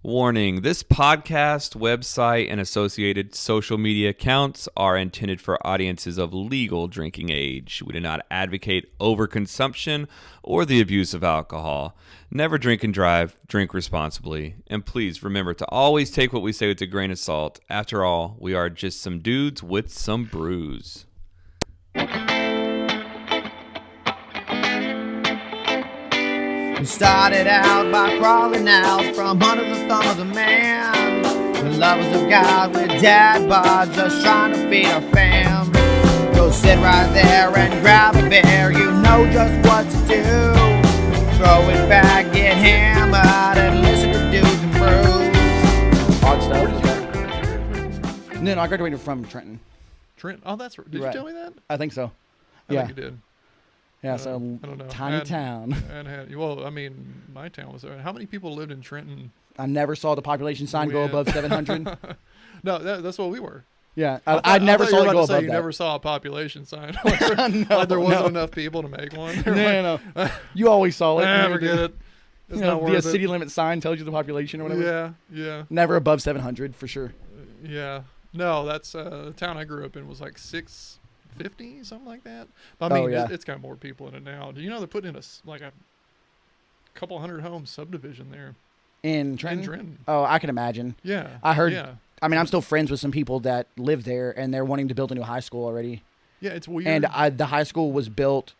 Warning, this podcast, website, and associated social media accounts are intended for audiences of legal drinking age. We do not advocate overconsumption or the abuse of alcohol. Never drink and drive, drink responsibly. And please remember to always take what we say with a grain of salt. After all, we are just some dudes with some brews. We started out by crawling out from under the thumb of the man. The lovers of God with dad bods, just trying to feed our fam. Go sit right there and grab a beer, you know just what to do. Throw it back, get hammered, and listen to dudes and brews. Hard stuff. No, I graduated from Trenton. Trenton? Oh, that's right. Did Right. you tell me that? I think so. I think you did. Yeah, so I don't know. tiny town. Well, I mean, my town was there. How many people lived in Trenton? I never saw the population sign go above 700. No, that's what we were. Yeah, I never saw it go above that. You never saw a population sign. Like there wasn't enough people to make one. No. You always saw it. Forget it. It's not worth the it. city limit sign tells you the population or whatever. Yeah. Never above 700 for sure. Yeah. No, that's the town I grew up in was like 650, something like that. I mean, it's got more people in it now. Do you know they're putting in a couple hundred home subdivision there In Trenton? In Trenton. Oh, I can imagine. Yeah. I heard. Yeah. I mean, I'm still friends with some people that live there, and they're wanting to build a new high school already. Yeah, it's weird. And the high school was built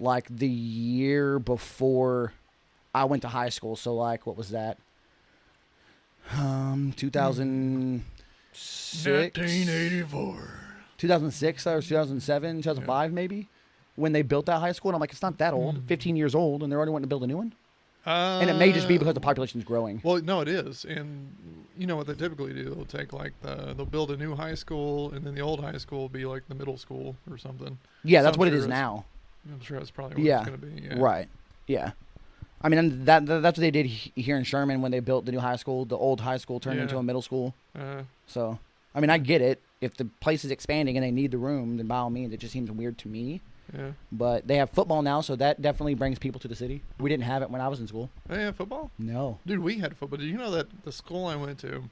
like the year before I went to high school. So like, what was that? 2006. 1984. 2006 or 2007, 2005 maybe, when they built that high school. And I'm like, it's not that old, 15 years old, and they're already wanting to build a new one. And it may just be because the population is growing. Well, no, it is. And you know what they typically do? They'll take they'll build a new high school, and then the old high school will be like the middle school or something. Yeah, that's what it is now. I'm sure that's probably what it's going to be. Yeah. Right. Yeah. I mean, that's what they did here in Sherman when they built the new high school. The old high school turned into a middle school. So, I mean, I get it. If the place is expanding and they need the room, then by all means, it just seems weird to me. Yeah. But they have football now, so that definitely brings people to the city. We didn't have it when I was in school. They have football? No. Dude, we had football. Did you know that the school I went to,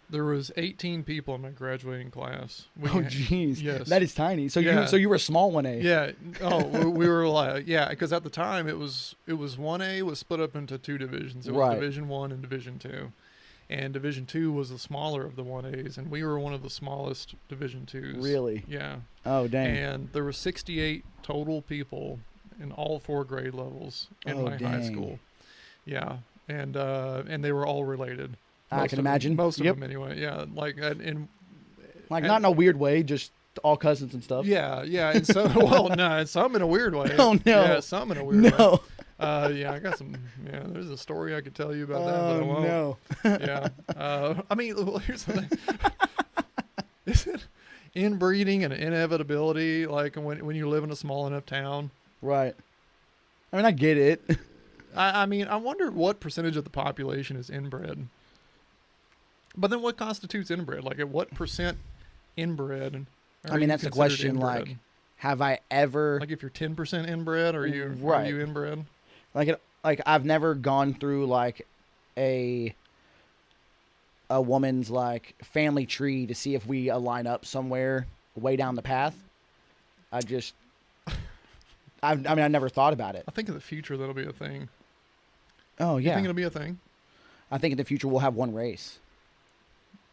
there was 18 people in my graduating class. Jeez. Yes. That is tiny. So you were a small 1A. Yeah. Oh, we were like, because at the time it was 1A was split up into two divisions. It was Division 1 and Division 2. And Division 2 was the smaller of the 1As, and we were one of the smallest Division 2s. Really? Yeah. Oh, dang. And there were 68 total people in all 4 grade levels in my high school. Yeah. And they were all related. I can imagine. Most of them anyway. Yeah. Like not in a weird way, just all cousins and stuff. Yeah. And so, some in a weird way. Oh, no. Yeah, some in a weird way. I got some. Yeah, there's a story I could tell you about that, but I won't. No. Yeah. I mean, here's the thing. Isn't inbreeding an inevitability? Like when you live in a small enough town. Right. I mean, I get it. I mean, I wonder what percentage of the population is inbred. But then, what constitutes inbred? Like, at what percent inbred? I mean, that's the question. Inbred? Like, have I ever? Like, if you're 10% inbred, are you inbred? Like I've never gone through like a woman's like family tree to see if we align up somewhere way down the path. I never thought about it. I think in the future that'll be a thing. Oh yeah. You think it'll be a thing? I think in the future we'll have one race.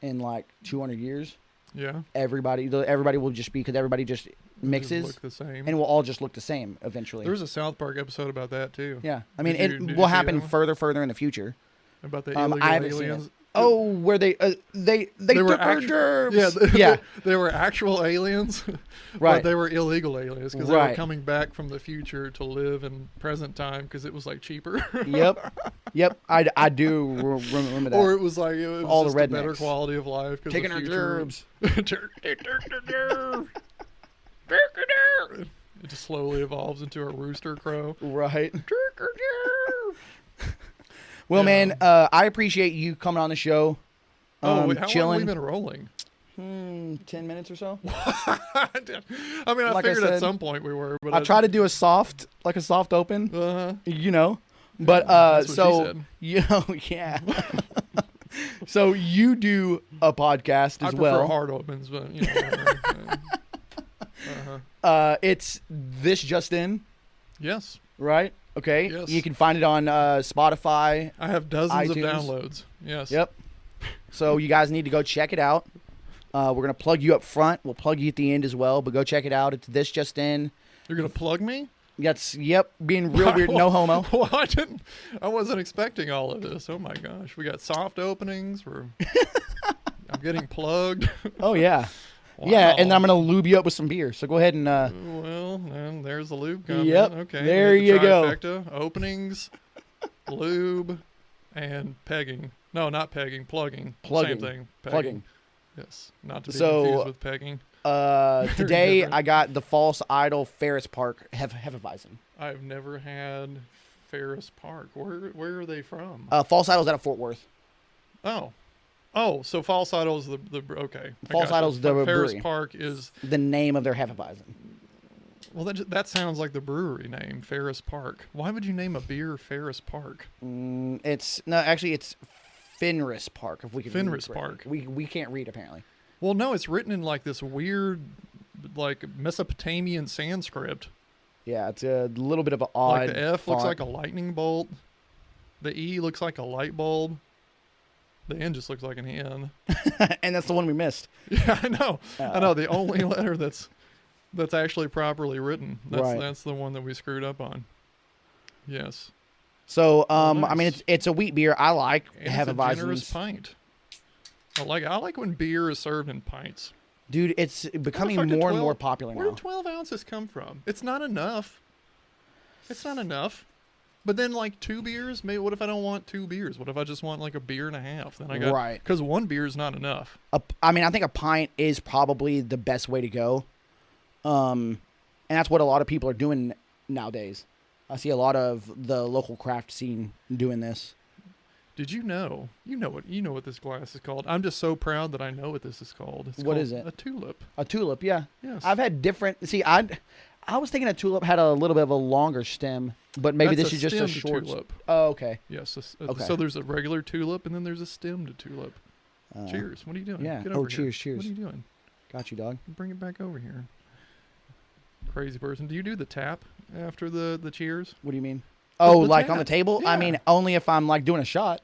In like 200 years. Yeah. Everybody will just be, because everybody just mixes. Look the same. And we'll all just look the same eventually. There's a South Park episode about that too. Yeah. I mean, it will happen further in the future. About the illegal aliens. Oh, where they took our gerbs. Yeah, they were actual aliens, right? But they were illegal aliens because they were coming back from the future to live in present time because it was like cheaper. Yep. I do remember that. Or it was like all just the a better quality of life because taking our gerbs. It just slowly evolves into a rooster crow. Right. Well, man, I appreciate you coming on the show. How long have chilling. we been rolling? 10 minutes or so. I mean, I figured at some point we were. But I try to do a soft open. Uh-huh. You know. But That's what she so said. yeah. So you do a podcast as I prefer well. hard opens, but whatever. It's This Just In, Yes, right? Okay. Yes. You can find it on Spotify. I have dozens iTunes. of downloads. Yes. Yep. So you guys need to go check it out. We're gonna plug you up front. We'll plug you at the end as well. But go check it out. It's This Just In. You're gonna plug me? That's being real weird. No homo. Well, I wasn't expecting all of this. Oh my gosh, we got soft openings. I'm getting plugged. Oh yeah. Wow. Yeah, and then I'm gonna lube you up with some beer. So go ahead and. Well, and there's the lube coming. Yep. Okay. There we you got the go. trifecta. Openings, lube, and pegging. No, not pegging. Plugging. Plugging. Same thing. Pegging. Plugging. Yes. Not to be So, confused with pegging. Today different. I got the False Idol Ferris Park Hefeweizen. I've never had Ferris Park. Where are they from? False Idol's out of Fort Worth. Oh, so False Idol's the okay. I False gotcha. Idol's the Ferris brewery. Park is The name of their Hefeweizen. well. That sounds like the brewery name, Ferris Park. Why would you name a beer Ferris Park? It's Fenris Park. If we can. Fenris read correctly. Park. We can't read apparently. Well, no, it's written in like this weird, like Mesopotamian Sanskrit. Yeah, it's a little bit of an odd. Like the F looks font. like a lightning bolt. The E looks like a light bulb. The N just looks like an N. And that's the one we missed. Yeah, I know. I know. The only letter that's actually properly written. Right. That's the one that we screwed up on. Yes. So, I nice. mean, it's a wheat beer. I like And it's a generous Hefeweizens. pint. I like when beer is served in pints. Dude, it's becoming Where the fuck more did and more 12 popular Where now. did 12 ounces come from? It's not enough. It's not enough. But then, like, 2 beers? Maybe. What if I don't want 2 beers? What if I just want, like, a beer and a half? Then I got... Right. Because 1 beer is not enough. I mean, I think a pint is probably the best way to go. And that's what a lot of people are doing nowadays. I see a lot of the local craft scene doing this. Did you know? You know what this glass is called. I'm just so proud that I know what this is called. It's What called is it? A tulip. A tulip, yeah. Yes. I've had different. See, I was thinking a tulip had a little bit of a longer stem, but maybe That's this is just a stemmed short. tulip. Oh, okay. Yes. Okay. So there's a regular tulip, and then there's a stemmed tulip. Cheers. What are you doing? yeah. Get Oh, over here. cheers. What are you doing? Got you, dog. Bring it back over here. Crazy person. Do you do the tap after the cheers? What do you mean? Oh, the like on the tap. table? I Yeah. mean, only if I'm like doing a shot.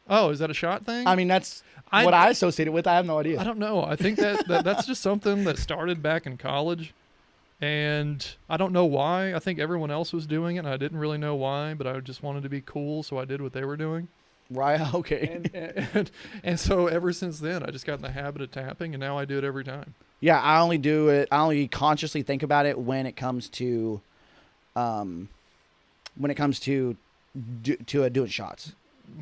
Oh, is that a shot thing? I mean, that's what I associate it with. I have no idea. I don't know. I think that's just something that started back in college, and I don't know why. I think everyone else was doing it, and I didn't really know why, but I just wanted to be cool, so I did what they were doing. Right? Okay. And so ever since then, I just got in the habit of tapping, and now I do it every time. Yeah, I only do it. I only consciously think about it when it comes to, doing shots.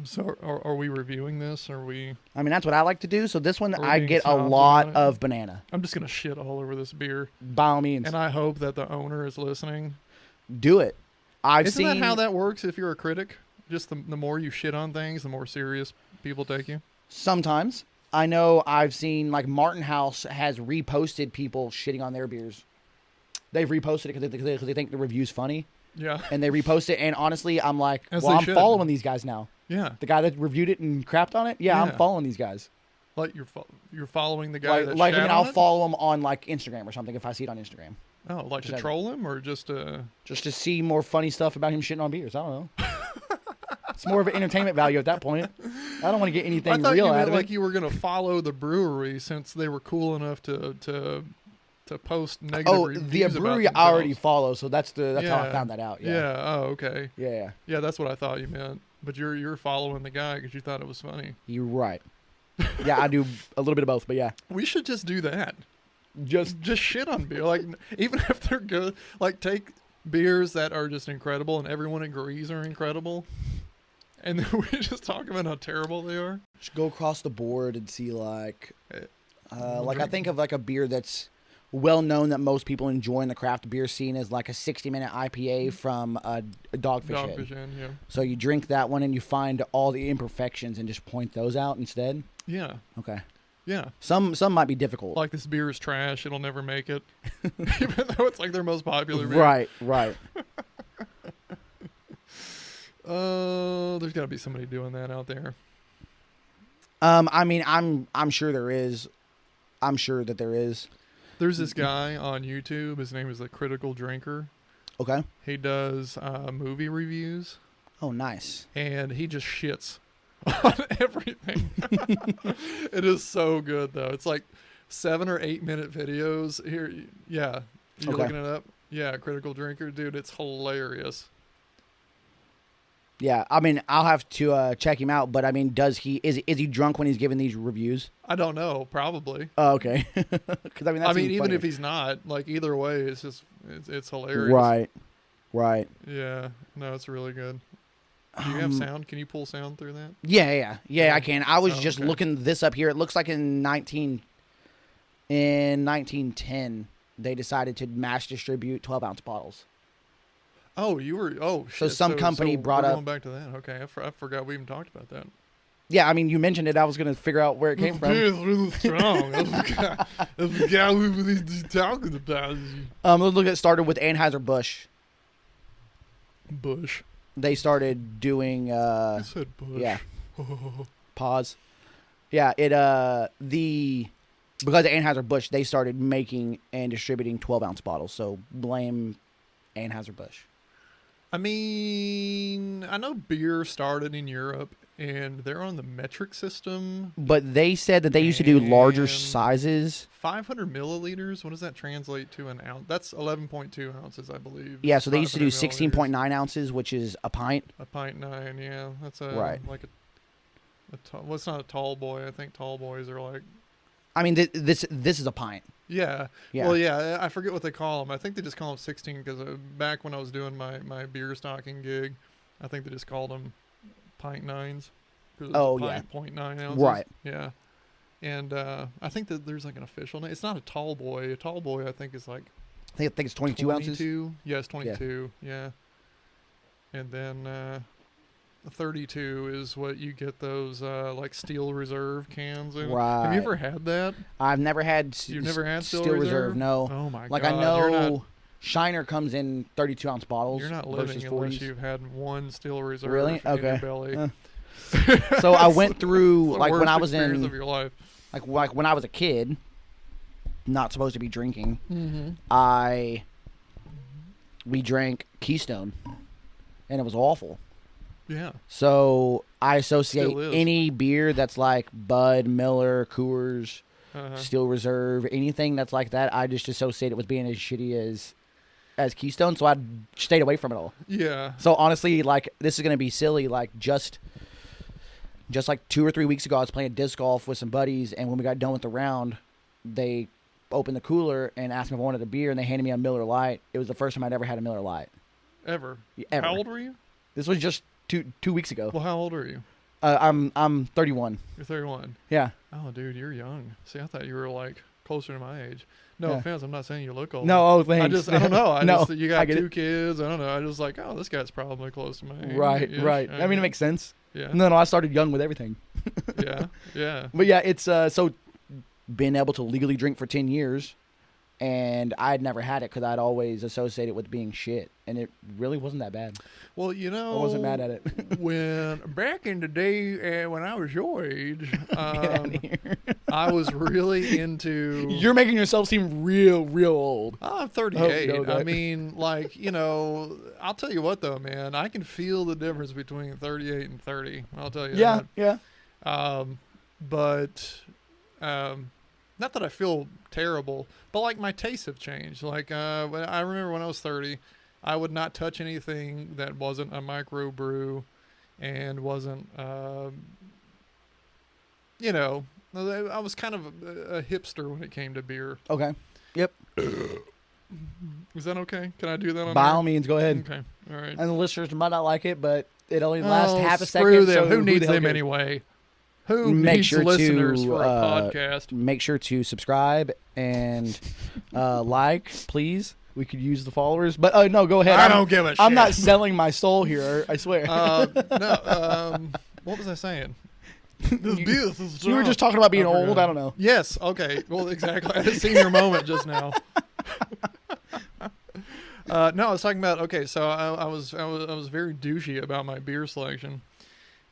So are we reviewing this? Are we? I mean, that's what I like to do. So this one, Are we I being get a soft lot on it? of banana. I'm just gonna shit all over this beer, By all means, and I hope that the owner is listening. do it. I've Isn't seen that how that works? If you're a critic, just the more you shit on things, the more serious people take you. sometimes. I know I've seen like Martin House has reposted people shitting on their beers. They've reposted it because they think the review's funny, Yeah. and they repost it. And honestly, I'm like, As well, they I'm should. following these guys now. Yeah. The guy that reviewed it and crapped on it, yeah. I'm Yeah. following these guys. Like you're following the guy that I shat mean, on I'll it? follow them on like Instagram or something if I see it on Instagram, Oh, like Just to have- troll him or just just to see more funny stuff about him shitting on beers. I don't know. It's more of an entertainment value at that point. I don't want to get I anything thought real you out meant of like it. you were gonna follow the brewery since they were cool enough to post negative Oh, reviews the about brewery I already themselves. follow, so that's how I Yeah. found that out. Yeah. Yeah. Oh, okay. Yeah. Yeah, that's what I thought you meant. But you're following the guy because you thought it was funny. You're right. Yeah, I do a little bit of both, but yeah. We should just do that. Just Just shit on beer. Like even if they're good, like take beers that are just incredible and everyone agrees are incredible, and then we just talk about how terrible they are. go across the board and see like I drink- think of like a beer that's well known that most people enjoy in the craft beer scene is like a 60-minute IPA from a Dogfish Head. Dogfish Inn, yeah. So you drink that one and you find all the imperfections and just point those out instead. Yeah. Okay. Yeah. Some might be difficult. Like this beer is trash, it'll never make it. Even though it's like their most popular beer. Right. There's got to be somebody doing that out there. I mean, I'm sure there is. I'm sure that there is. There's this guy on YouTube. His name is The Critical Drinker. Okay. He does movie reviews. Oh, nice. And he just shits on everything. It is so good, though. It's like 7 or 8 minute videos. Here, yeah. You're looking it up? Yeah, Critical Drinker. Dude, it's hilarious. Yeah, I mean, I'll have to check him out. But I mean, is he drunk when he's giving these reviews? I don't know. Probably. Oh, okay. Because I mean, even if he's not, like either way, it's just it's hilarious. Right. Right. Yeah. No, it's really good. Do you have sound? Can you pull sound through that? Yeah. I can. I was just looking this up here. It looks like in 1910 they decided to mass distribute 12-ounce bottles. Oh, you were. Oh, shit. So some company brought we're up. Going back to that. Okay, I forgot we even talked about that. Yeah, I mean, you mentioned it. I was going to figure out where it came from. It's really strong. That's the guy we were talking about. Let's look at started with Anheuser-Busch. Bush. They started doing. I said Bush. Yeah. Pause. Yeah, because of Anheuser-Busch, they started making and distributing 12-ounce bottles. So blame Anheuser-Busch. I mean, I know beer started in Europe, and they're on the metric system. But they said that they used to do larger sizes. 500 milliliters? What does that translate to an ounce? That's 11.2 ounces, I believe. Yeah, so they used to do 500 16.9 ounces, which is a pint. A pint 9, yeah. That's right. Like well, it's not a tall boy. I think tall boys are like. I mean, this is a pint. Yeah. Well, yeah, I forget what they call them. I think they just call them 16 because back when I was doing my beer stocking gig, I think they just called them pint 9s. Oh, yeah. 0.9 ounces. Right. Yeah. And I think that there's like an official name. It's not a tall boy. A tall boy, I think, is like. I think it's 22 ounces. Yes, 22. Yeah. And then 32 is what you get those like Steel Reserve cans in. Right. Have you ever had that? I've never had. You've never had Steel Reserve? No. Oh my god. Like I know Shiner comes in 32-ounce bottles. You're not living unless you've had one Steel Reserve. Really? In your belly. So I went through like when I was in of your life. Like when I was a kid, not supposed to be drinking. Mm-hmm. We drank Keystone, and it was awful. Yeah. So I associate any beer that's like Bud, Miller, Coors, Steel Reserve, anything that's like that, I just associate it with being as shitty as Keystone. So I stayed away from it all. Yeah. So honestly, like this is gonna be silly. Like just like 2 or 3 weeks ago, I was playing disc golf with some buddies, and when we got done with the round, they opened the cooler and asked me if I wanted a beer, and they handed me a Miller Lite. It was the first time I'd ever had a Miller Lite. Ever? How old were you? This was just two weeks ago. Well, how old are you? I'm 31. You're 31. Yeah. Oh, dude, you're young. See, I thought you were like closer to my age. No offense, I'm not saying you look old. No, thanks. I don't know. No, you got 2 kids. I don't know. I just like, oh, this guy's probably close to my age. Right. I mean, it makes sense. Yeah. No, I started young with everything. Yeah. But yeah, it's so been able to legally drink for 10 years, and I'd never had it because I'd always associated it with being shit, and it really wasn't that bad. Well, you know, I wasn't mad at it. when back in the day when I was your age, I was really into. You're making yourself seem real old. I'm 38. I mean, like, you know, I'll tell you what though, man. I can feel the difference between 38 and 30. I'll tell you that. Yeah. But not that I feel terrible, but like my tastes have changed. Like I remember when I was 30, I would not touch anything that wasn't a micro brew and wasn't, you know, I was kind of a hipster when it came to beer. Okay. Yep. Is that okay? Can I do that on By there? all means, go ahead. Okay. All right. And the listeners might not like it, but it only lasts half a second. Screw them. So who needs the hell them cares? anyway? Who needs listeners for a podcast? Make sure to subscribe and like, please. We could use the followers, but no, go ahead. I don't give a shit. I'm not selling my soul here. I swear. No. What was I saying? You were just talking about being old. I don't know. Yes. Okay. Well, exactly. I had a senior moment just now. No, I was talking about. Okay, so I was very douchey about my beer selection,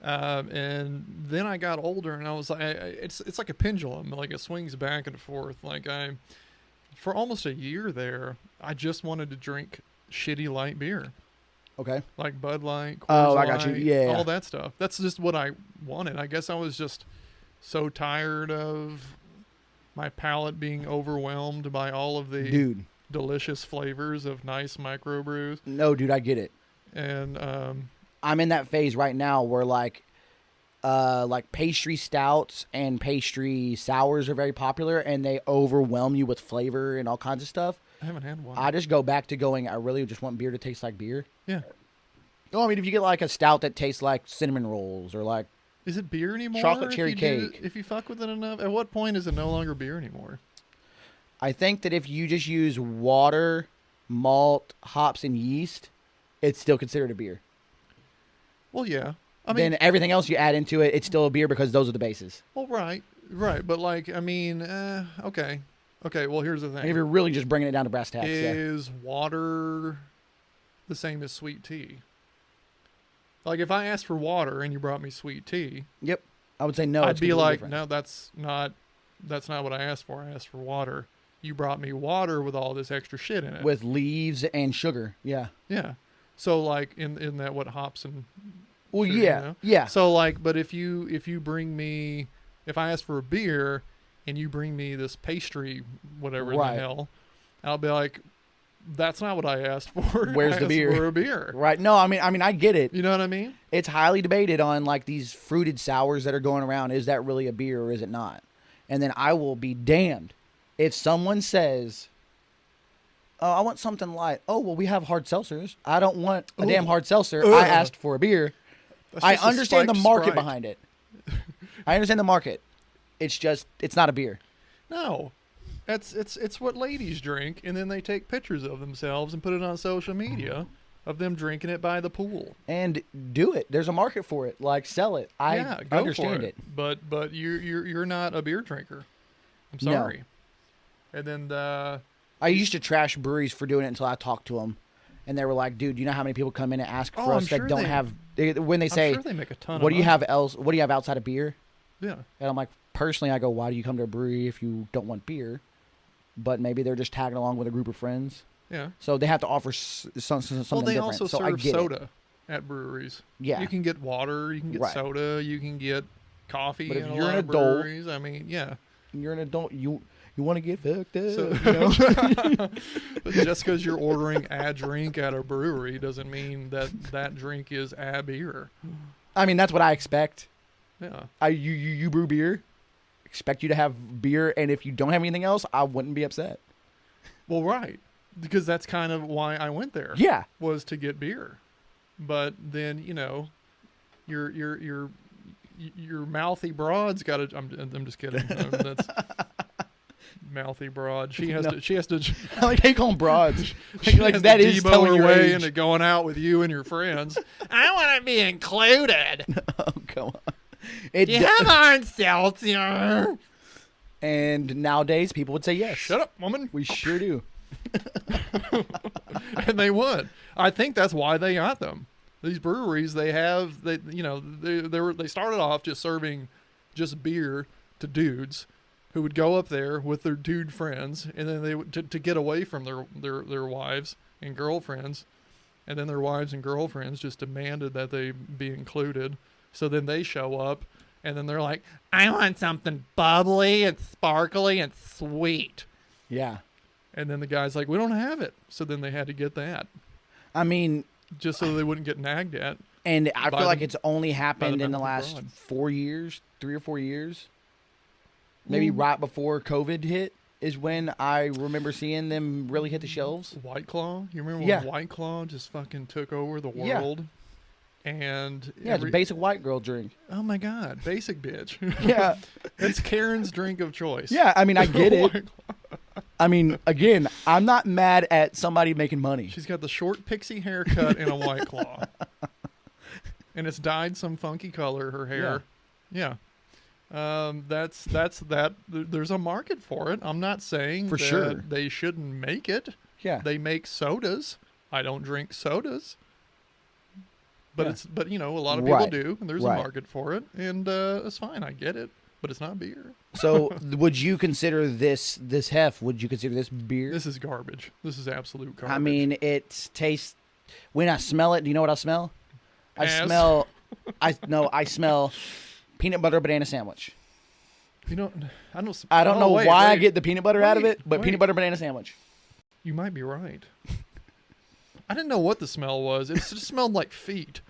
and then I got older, and I was like, it's like a pendulum. Like it swings back and forth. Like for almost a year there, I just wanted to drink shitty light beer. Okay. Like Bud Light, Coors Oh, I Light, got you. Yeah. all that stuff. That's just what I wanted. I guess I was just so tired of my palate being overwhelmed by all of the delicious flavors of nice microbrews. No, dude, I get it. And I'm in that phase right now where like pastry stouts and pastry sours are very popular, and they overwhelm you with flavor and all kinds of stuff. I haven't had one. I just go back to going, I really just want beer to taste like beer. Yeah. No, I mean, if you get like a stout that tastes like cinnamon rolls or like... Is it beer anymore? Chocolate cherry cake. If you fuck with it enough, at what point is it no longer beer anymore? I think that if you just use water, malt, hops, and yeast, it's still considered a beer. Well, yeah. I mean, then everything else you add into it, it's still a beer because those are the bases. Well, right. But like, I mean, okay. Okay, well, here's the thing. If you're really just bringing it down to brass tacks, is water the same as sweet tea? Like, if I asked for water and you brought me sweet tea, yep, I would say no. I'd be like, different. no, that's not what I asked for. I asked for water. You brought me water with all this extra shit in it, with leaves and sugar. Yeah. Yeah. So like in that what hops and well, sugar, yeah, you know? yeah. So like, but if you bring me, if I ask for a beer and you bring me this pastry, whatever right. the hell, I'll be like, that's not what I asked for. Where's the beer? For a beer. Right. No, I mean, I get it. You know what I mean? It's highly debated on like these fruited sours that are going around. Is that really a beer or is it not? And then I will be damned if someone says, oh, I want something light. Oh, well, we have hard seltzers. I don't want a damn hard seltzer. I asked for a beer. I understand the market Sprite behind it. I understand the market. It's just, it's not a beer. No. It's what ladies drink, and then they take pictures of themselves and put it on social media of them drinking it by the pool. And do it. There's a market for it. Like, sell it. I understand it. But you're not a beer drinker. I'm sorry. No. And then I used to trash breweries for doing it until I talked to them. And they were like, dude, you know how many people come in and ask for us that don't have... when they say, they make a ton what do you have else? What do you have outside of beer? Yeah. And I'm like, personally, I go, why do you come to a brewery if you don't want beer? But maybe they're just tagging along with a group of friends. Yeah. So they have to offer something different. Well, they also so serve soda at breweries. Yeah. You can get water. You can get soda. You can get coffee. But if in you're a lot an of adult, breweries, I mean, yeah. You're an adult. You want to get fucked up. So, you know? But just because you're ordering a drink at a brewery doesn't mean that drink is a beer. I mean, that's what I expect. Yeah. You brew beer. Expect you to have beer, and if you don't have anything else, I wouldn't be upset. Well, right, because that's kind of why I went there. Yeah, was to get beer, but then your mouthy broad's got to. I'm just kidding. That's mouthy broad. She has to. I like how you call them broads. like that is telling your way into going out with you and your friends. I want to be included. Oh, come on. You have hard seltzer. And nowadays, people would say yes. Shut up, woman. We sure do. And they would. I think that's why they got them. These breweries, they started off just serving just beer to dudes who would go up there with their dude friends, and then they would to get away from their wives and girlfriends, and then their wives and girlfriends just demanded that they be included. So then they show up, and then they're like, I want something bubbly and sparkly and sweet. Yeah. And then the guy's like, we don't have it. So then they had to get that. I mean... just so they wouldn't get nagged at. And I feel like it's only happened in the last broad. 4 years, 3 or 4 years. Maybe right before COVID hit is when I remember seeing them really hit the shelves. White Claw? You remember when White Claw just fucking took over the world? Yeah. And it's a basic white girl drink. Oh my God, basic bitch. Yeah. It's Karen's drink of choice. Yeah, I mean, I get it. I mean, again, I'm not mad at somebody making money. She's got the short pixie haircut and a White Claw. And it's dyed some funky color, her hair. Yeah. That's that. There's a market for it. I'm not saying for sure they shouldn't make it. Yeah. They make sodas. I don't drink sodas. But Yeah. a lot of people Right. do, and there's Right. a market for it, and it's fine. I get it, but it's not beer. So would you consider this hef? Would you consider this beer? This is garbage. This is absolute garbage. I mean, it tastes. When I smell it, do you know what I smell? I Ass. smell. I smell peanut butter banana sandwich. I don't I don't know wait, why I wait. get the peanut butter out of it, but Wait. peanut butter banana sandwich. You might be right. I didn't know what the smell was. It just smelled like feet.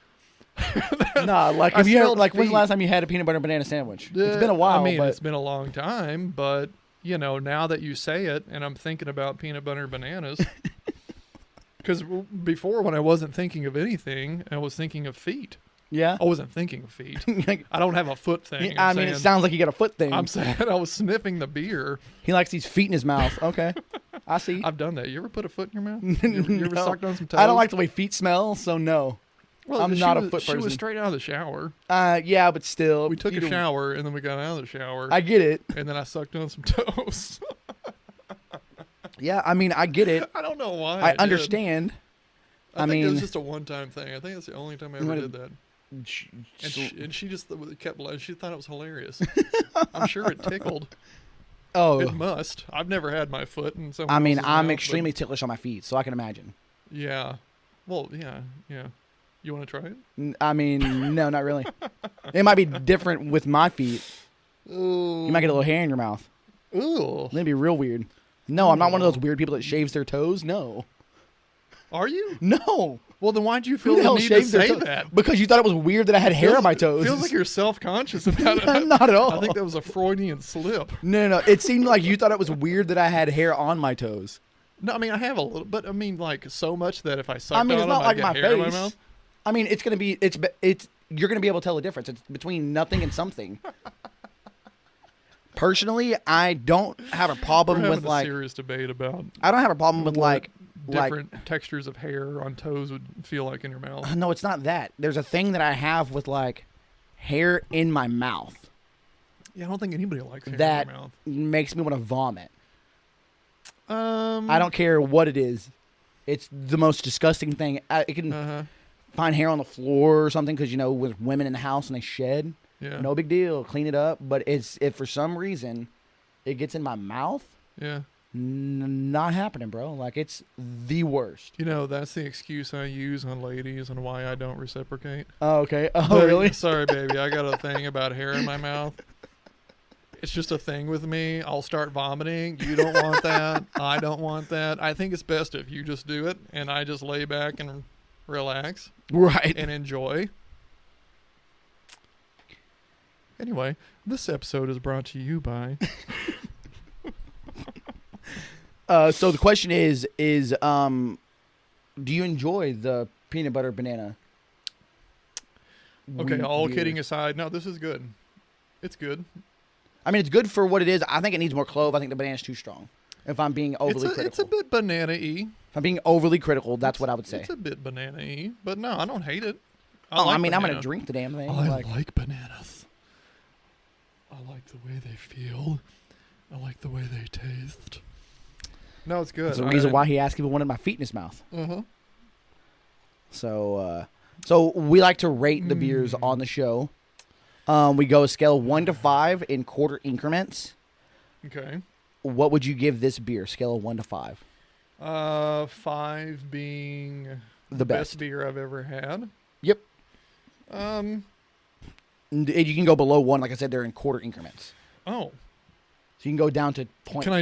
Nah, like I have you ever, smelled like when's the feet. last time you had a peanut butter banana sandwich? It's been a while. I mean, but it's been a long time, but now that you say it, and I'm thinking about peanut butter bananas, because before when I wasn't thinking of anything, I was thinking of feet. yeah. I wasn't thinking of feet. I don't have a foot thing. I mean, it sounds like you got a foot thing. I'm saying I was sniffing the beer. He likes these feet in his mouth. Okay, I see. I've done that. You ever put a foot in your mouth? You ever No. sucked on some toes? I don't like the way feet smell, so no. Well, I'm she not a was- foot She was person. straight out of the shower. Yeah, but still, We took you a don't- shower, and then we got out of the shower. I get it. and then I sucked on some toes. Yeah, I mean, I get it. I don't know why. I did. understand. I I think it was mean- just a one-time thing. I think that's the only time I ever What a- did that. And she just kept laughing. She thought it was hilarious. I'm sure it tickled. Oh, It must. I've never had my foot in someone I mean, else's I'm mouth, but- extremely ticklish on my feet, so I can imagine. Yeah. Well, yeah. You want to try it? I mean, no, not really. It might be different with my feet. Ooh. You might get a little hair in your mouth. Ooh. That'd be real weird. No, I'm not one of those weird people that shaves their toes. No. Are you? No. Well, then why'd you Who feel the the hell need to shaves their say toes? that? Because you thought it was weird that I had hair on my toes. Feels like you're self-conscious about it. Not at all. I think that was a Freudian slip. No. It seemed like you thought it was weird that I had hair on my toes. No, I mean I have a little, but I mean like so much that if I sucked I mean, on it's not them, like I'd my get hair in my face. mouth. I mean, it's you're gonna be able to tell the difference. It's between nothing and something. Personally, I don't have a We're problem having with a like. serious debate about I don't have a problem with what like. different textures of hair on toes would feel like in your mouth. No, it's not that. There's a thing that I have with like hair in my mouth Yeah, I don't think anybody likes hair that in their mouth. makes me want to vomit. Um, I don't care what it is. It's the most disgusting thing. It can Uh-huh. find hair on the floor or something because with women in the house and they shed. Yeah. No big deal. Clean it up. But if for some reason it gets in my mouth, Yeah. not happening, bro. Like it's the worst. That's the excuse I use on ladies and why I don't reciprocate. Oh, okay. Oh, But- really? Sorry, baby. I got a thing about hair in my mouth. It's just a thing with me. I'll start vomiting. You don't want that. I don't want that. I think it's best if you just do it and I just lay back and relax Right. and enjoy. Anyway, this episode is brought to you by So the question is do you enjoy the peanut butter banana? Okay, wheat all beer? kidding aside, no, this is good. It's good. I mean, it's good for what it is. I think it needs more clove. I think the banana's too strong. If I'm being overly critical. It's a bit banana-y. If I'm being overly critical, that's what I would say. It's a bit banana-y, but no, I don't hate it. I like mean, I'm banana. going to drink the damn thing. I like, like bananas. I like the way they feel. I like the way they taste. No, it's good. that's the reason why he asked if he wanted my feet in his mouth. Uh-huh. So we like to rate the beers on the show. We go a scale of 1 to 5 in quarter increments. Okay. What would you give this beer? Scale of 1 to 5. 5 being The best best. beer I've ever had. Yep. Um. You can go below 1. Like I said, they're in quarter increments. Oh. So you can go down to 0.25. Can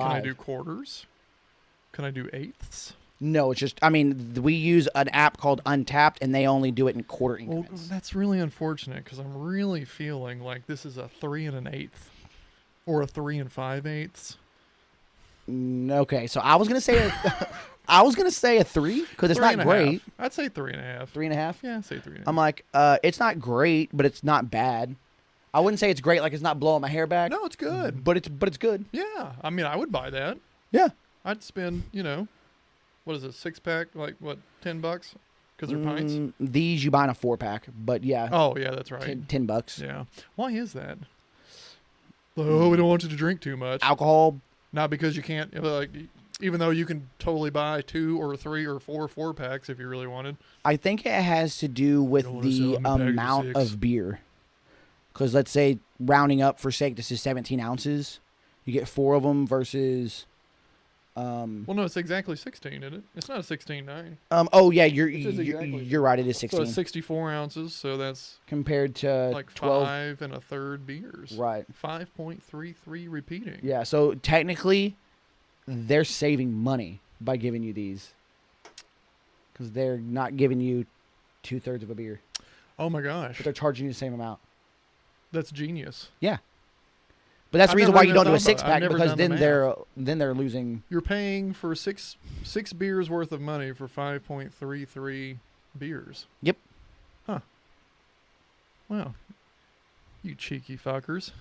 I do quarters? Can I do eighths? No, it's just, I mean, we use an app called Untappd, and they only do it in quarter Well, increments. that's really unfortunate because I'm really feeling like this is a 3 1/8 or a 3 5/8. Okay, so I was gonna say a 3 because it's not great. I'd say 3.5. 3.5. Yeah, I'd say 3.5. I'm like, it's not great, but it's not bad. I wouldn't say it's great, like it's not blowing my hair back. No, it's good. but it's good. Yeah, I mean, I would buy that. Yeah. I'd spend, what is it, 6-pack, like what, $10? Because they're pints. These you buy in a 4-pack, but yeah, Oh yeah, that's right. $10. Yeah. Why is that? Oh, we don't want you to drink too much. Alcohol. Not because you can't. Like, even though you can totally buy 2 or 3 or 4 4-packs if you really wanted. I think it has to do with the amount of beer. Because let's say, rounding up for sake, this is 17 ounces. You get 4 of them versus... well, no, it's exactly 16, isn't it? It's not a 16.9. Oh, yeah, you're right. It is 16. So it's 64 ounces, so that's... Compared to like 12... 5 1/3 beers. Right. 5.33 repeating. Yeah, so technically, they're saving money by giving you these. Because they're not giving you 2/3 of a beer. Oh, my gosh. But they're charging you the same amount. That's genius. Yeah. But that's the reason why you don't do a 6-pack, because then they're losing. You're paying for six beers worth of money for 5.33 beers. Yep. Huh. Wow. You cheeky fuckers.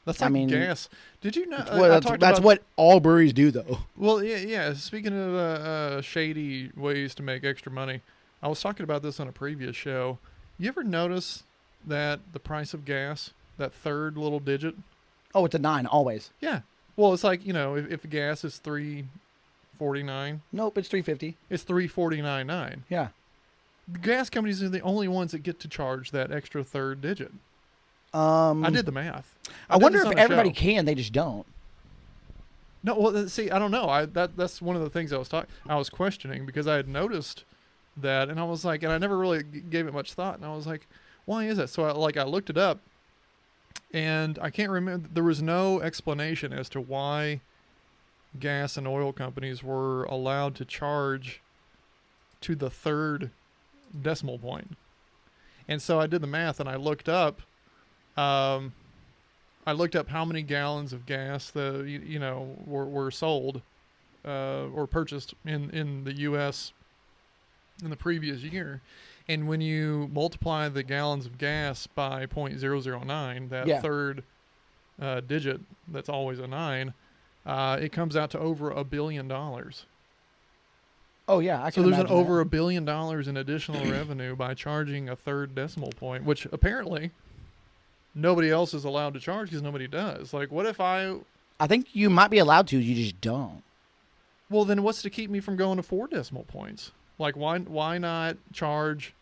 That's like gas. Did you know? That's what all breweries do, though. Well, yeah. Speaking of shady ways to make extra money, I was talking about this on a previous show. You ever notice that the price of gas, that third little digit? Oh, it's a 9 always. Yeah. Well, it's like, if gas is $3.49. Nope, it's $3.50. It's $3.49.9. Yeah. The gas companies are the only ones that get to charge that extra third digit. I did the math. I wonder if everybody can. They just don't. No, well, see, I don't know. That's one of the things I was questioning, because I had noticed that, and I was like, and I never really gave it much thought, and I was like, why is that? So I looked it up. And I can't remember, there was no explanation as to why gas and oil companies were allowed to charge to the third decimal point. And so I did the math, and I looked up how many gallons of gas were sold or purchased in the U.S. in the previous year. And when you multiply the gallons of gas by 0.009, that third digit that's always a 9, it comes out to over $1 billion. Oh, yeah. So there's over $1 billion in additional revenue by charging a third decimal point, which apparently nobody else is allowed to charge, because nobody does. Like, what if I think you might be allowed to, you just don't. Well, then what's to keep me from going to 4 decimal points? Like, why not charge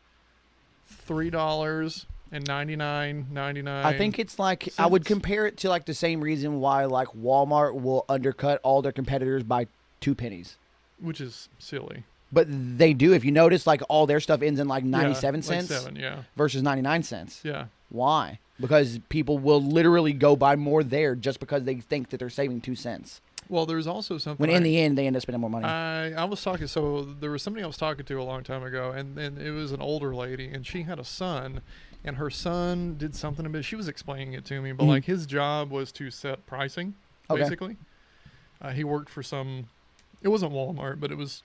$3.99.99? I think it's like, I would compare it to like the same reason why like Walmart will undercut all their competitors by 2 pennies. Which is silly. But they do. If you notice, like all their stuff ends in like 97 cents like 7, versus 99 cents. Yeah. Why? Because people will literally go buy more there just because they think that they're saving 2 cents. Well, there's also something... When in the end, they end up spending more money. I was talking... So there was somebody I was talking to a long time ago, and it was an older lady, and she had a son, and her son did something a bit... She was explaining it to me, but like his job was to set pricing, basically. He worked for some... It wasn't Walmart, but it was...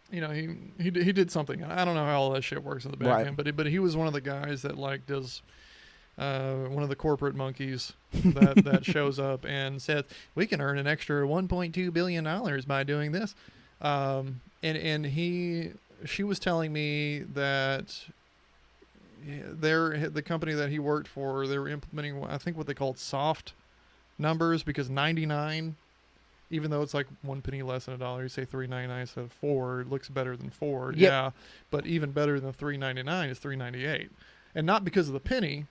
He did something. I don't know how all that shit works in the back end, but he was one of the guys that like does... one of the corporate monkeys that shows up and says, we can earn an extra $1.2 billion by doing this. She was telling me that the company that he worked for, they were implementing, I think, what they called soft numbers, because 99, even though it's like 1 penny less than $1, you say $3.99 instead of $4, it looks better than $4. Yep. Yeah. But even better than $3.99 is $3.98. And not because of the penny,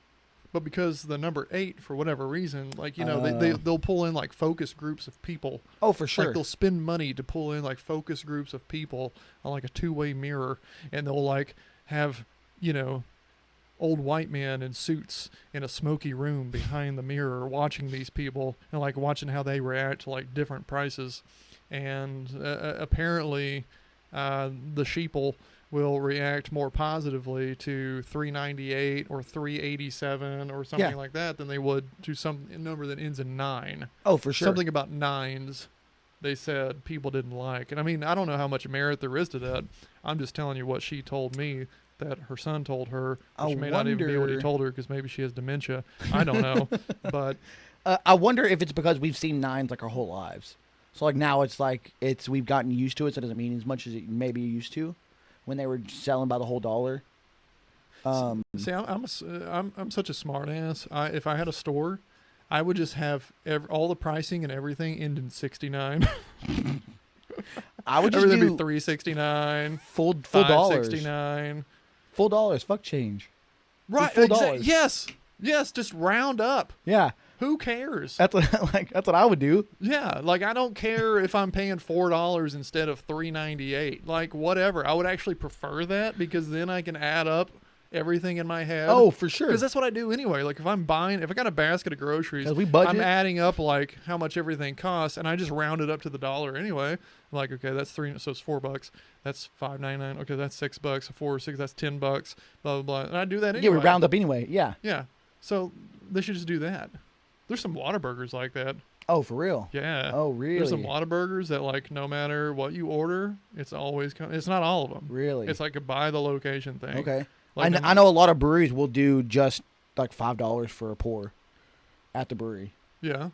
but because the number 8, for whatever reason, like, they'll pull in like focus groups of people. Oh, for sure. Like they'll spend money to pull in like focus groups of people on like a 2-way mirror, and they'll like have, old white men in suits in a smoky room behind the mirror watching these people and like watching how they react to like different prices. And apparently the sheeple will react more positively to $3.98 or $3.87 or something like that than they would to some number that ends in 9. Oh, for sure. Something about 9s, they said people didn't like. And I mean, I don't know how much merit there is to that. I'm just telling you what she told me that her son told her, which may not even be what he told her, because maybe she has dementia. I don't know. But I wonder if it's because we've seen 9s like our whole lives. So like now it's like we've gotten used to it, so it doesn't mean as much as it maybe used to when they were selling by the whole dollar. See, I'm such a smart ass. If I had a store, I would just have all the pricing and everything end in 69. I would just everything do be $3.69, full dollars. $5.69. Full dollars. Fuck change. Right. Full dollars. Yes. Yes. Just round up. Yeah. Who cares? That's what that's what I would do. Yeah, like I don't care if I'm paying $4 instead of $3.98. Like whatever. I would actually prefer that because then I can add up everything in my head. Oh, for sure. Because that's what I do anyway. Like if I got a basket of groceries, 'Cause we budget. I'm adding up like how much everything costs, and I just round it up to the dollar anyway. I'm like, okay, that's $3, so it's $4. That's $5.99. Okay, that's $6. 4 or 6, that's $10. Blah blah blah. And I do that anyway. Yeah, we round up anyway. Yeah. Yeah. So they should just do that. There's some Whataburgers like that. Oh, for real? Yeah. Oh, really? There's some Whataburgers that like no matter what you order, it's always it's not all of them. Really? It's like a by the location thing. Okay. Like I know a lot of breweries will do just like $5 for a pour at the brewery. Yeah.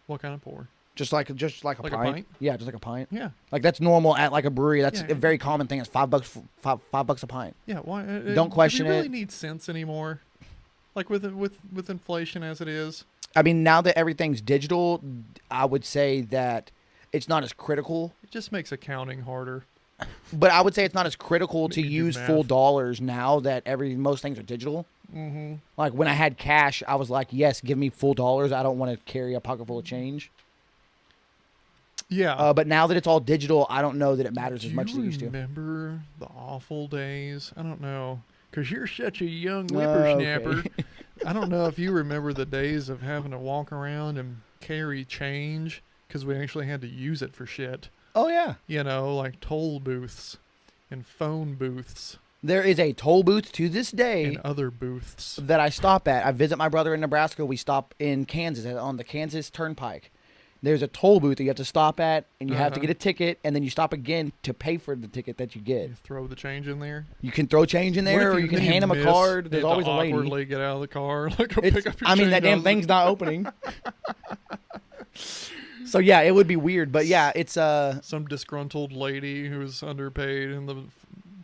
What kind of pour? Just like a Like pint. a pint? Yeah, just like a pint. Yeah. Like that's normal at like a brewery. That's Yeah. a very common thing. It's $5 $5 a pint. Yeah. Why? Don't question do you really it. need cents anymore? Like with inflation as it is. I mean, now that everything's digital, I would say that it's not as critical. It just makes accounting harder. But I would say it's not as critical to You do use math. full dollars now that most things are digital. Mm-hmm. Like when I had cash, I was like, yes, give me full dollars. I don't want to carry a pocket full of change. Yeah. But now that it's all digital, I don't know that it matters as much as it used to. Remember the awful days? I don't know. Because you're such a young Oh, whippersnapper. okay. I don't know if you remember the days of having to walk around and carry change because we actually had to use it for shit. Oh, yeah. You know, like toll booths and phone booths There is a toll booth to this day and other booths. that I stop at. I visit my brother in Nebraska. We stop in Kansas on the Kansas Turnpike. There's a toll booth that you have to stop at, and you have to get a ticket, and then you stop again to pay for the ticket that you get. You throw the change in there. You can throw change in there, or you can hand them a card. There's always a lady. Awkwardly get out of the car. Like, go pick up your I mean, that change damn out. thing's not opening. So yeah, it would be weird, but yeah, it's Some disgruntled lady who's underpaid in the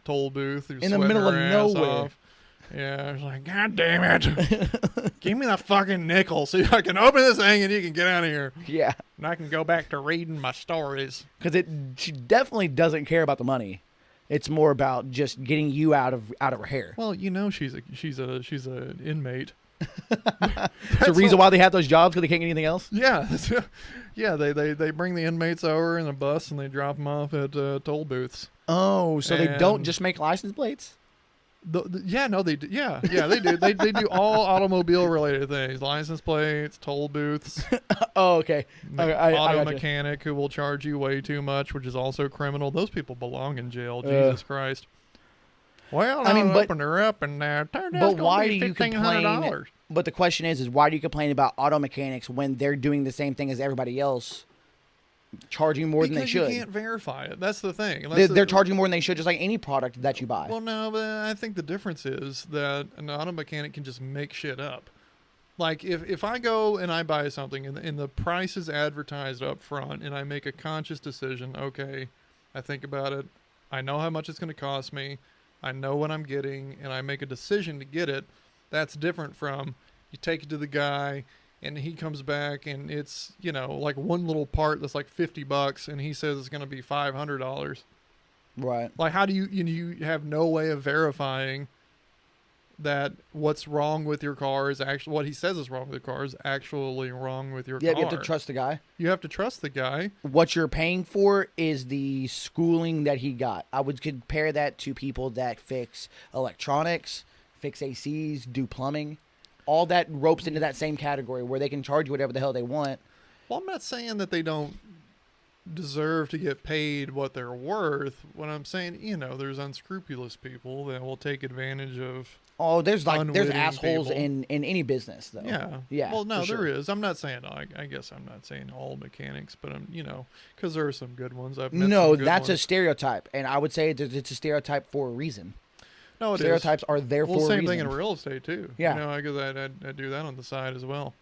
toll booth. Who's in the sweating middle of her ass nowhere. off. Yeah, it's like, God damn it. Give me the fucking nickel so I can open this thing and you can get out of here. Yeah, And I can go back to reading my stories. because she definitely doesn't care about the money. It's more about just getting you out of her hair. Well, you know she's an inmate. It's the reason why they have those jobs, because they can't get anything else. Yeah. Yeah, they bring the inmates over in a bus and they drop them off at toll booths. Oh, so they don't And- just make license plates? Yeah, no, they do. Yeah, they do. They do all automobile related things: license plates, toll booths, Oh, okay. Okay, I auto gotcha. mechanic who will charge you way too much, which is also criminal. Those people belong in jail. Jesus Christ. Well, I mean, but- opened her up and turned out But it's why gonna do be you complain? $1,500. But the question is why do you complain about auto mechanics when they're doing the same thing as everybody else, charging more than they Because should? you can't verify it. That's the thing. They're charging more than they should, just like any product that you buy. Well, no, but I think the difference is that an auto mechanic can just make shit up. Like, if I go and I buy something and the price is advertised up front and I make a conscious decision, okay, I think about it, I know how much it's going to cost me, I know what I'm getting, and I make a decision to get it, that's different from you take it to the guy and he comes back and it's, you know, like one little part that's like $50 and he says it's going to be $500. Right. Like, how do you have no way of verifying that what's wrong with your car is actually what he says is wrong with the car is actually wrong with your Yeah, car? you have to trust the guy. You have to trust the guy. What you're paying for is the schooling that he got. I would compare that to people that fix electronics, fix ACs, do plumbing. All that ropes into that same category where they can charge you whatever the hell they want. Well, I'm not saying that they don't deserve to get paid what they're worth. What I'm saying, you know, there's unscrupulous people that will take advantage of. Oh, there's Unwitting assholes people. in any business though. Yeah. Yeah. Well, no, for there sure. is. I'm not saying. I guess I'm not saying all mechanics, but I'm, you know, because there are some good ones. I've met No, some good that's a ones. stereotype, and I would say that it's a stereotype for a reason. No, it is. Stereotypes are there Well, for a same reason. thing in real estate too. Yeah. You know, because I do that on the side as well.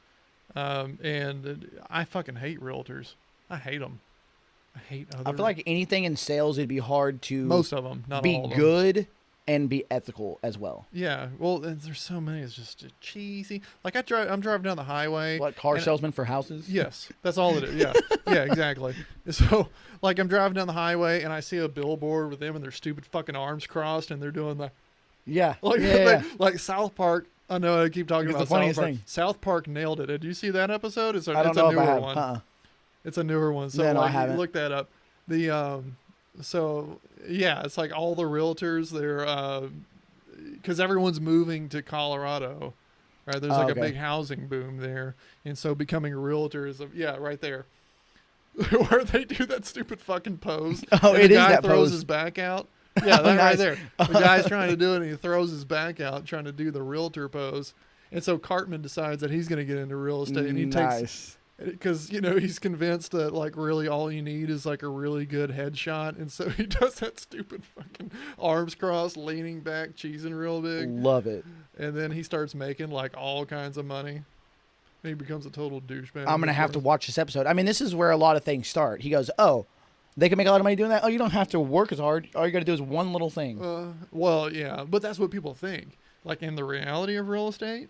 And I fucking hate realtors. I hate them. I hate other. I feel like anything in sales, it'd be hard to most of them, not be all of them. good and be ethical as well. Yeah, well, and there's so many. It's just cheesy. Like I'm driving down the highway. What, car salesman for houses? Yes, that's all it is. Yeah, yeah, exactly. So, like, I'm driving down the highway and I see a billboard with them and their stupid fucking arms crossed, and they're doing the like South Park. I know I keep talking It's about the funniest South Park. thing. South Park nailed it. Did you see that episode? It's a newer one. It's a newer one. So No, I haven't. look that up. The so yeah, it's like all the realtors. They're because everyone's moving to Colorado, right? There's like a big housing boom there, and so becoming a realtor is right there, where they do that stupid fucking pose. Oh, and it the is guy that throws pose. his back out. Yeah, that nice. right there. The guy's trying to do it, and he throws his back out, trying to do the realtor pose. And so Cartman decides that he's going to get into real estate, and he takes, because he's convinced that like really all you need is like a really good headshot, and so he does that stupid fucking arms crossed, leaning back, cheesing real big. Love it. And then he starts making like all kinds of money. And he becomes a total douchebag. I'm gonna have to watch this episode. I mean, this is where a lot of things start. He goes, "Oh, they can make a lot of money doing that. Oh, you don't have to work as hard. All you got to do is one little thing." Well, yeah, but that's what people think. Like in the reality of real estate,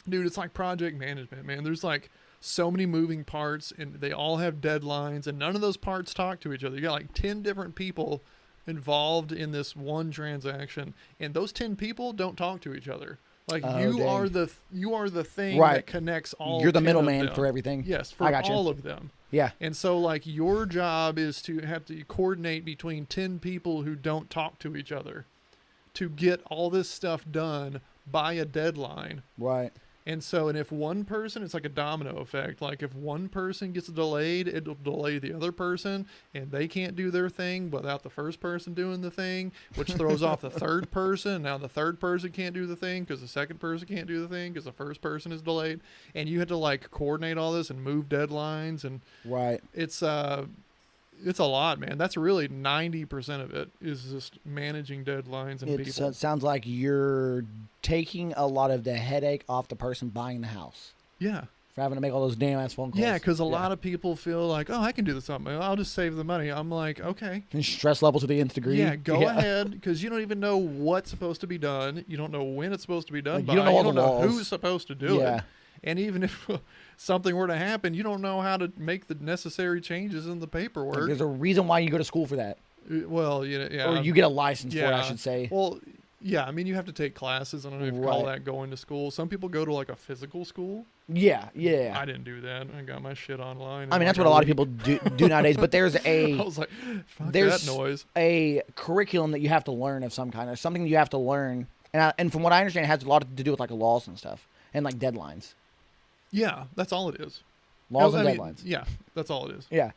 dude, it's like project management, man. There's like so many moving parts, and they all have deadlines, and none of those parts talk to each other. You got like 10 different people involved in this one transaction, and those 10 people don't talk to each other. Like you are the thing that connects all. You're the 10 middleman of them. for everything. Yes, for all of them. Yeah. And so like your job is to have to coordinate between 10 people who don't talk to each other to get all this stuff done by a deadline. Right. And so, and if one person, it's like a domino effect. Like if one person gets delayed, it'll delay the other person, and they can't do their thing without the first person doing the thing, which throws off the third person. Now the third person can't do the thing because the second person can't do the thing because the first person is delayed. And you have to like coordinate all this and move deadlines. And it's a lot, man. That's really 90% of it is just managing deadlines and people. It sounds like you're taking a lot of the headache off the person buying the house. Yeah. For having to make all those damn ass phone calls. Yeah, because a lot of people feel like, oh, I can do this on my own. I'll just save the money. I'm like, okay. And stress level to the nth degree. Yeah, go ahead, because you don't even know what's supposed to be done. You don't know when it's supposed to be done. Like, you don't know all the laws. Who's supposed to do it. And even if something were to happen, you don't know how to make the necessary changes in the paperwork. Like, there's a reason why you go to school for that. Well, yeah. Or you get a license for it, I should say. Well, yeah, I mean, you have to take classes. I don't know if you call that going to school. Some people go to like a physical school. Yeah. I didn't do that. I got my shit online. I mean, that's what a lot of people do nowadays. But there's I was like, fuck that noise. A curriculum that you have to learn of some kind, or something you have to learn. And from what I understand, it has a lot to do with like laws and stuff and like deadlines. Yeah, that's all it is. Laws and deadlines. Yeah, that's all it is. Yeah.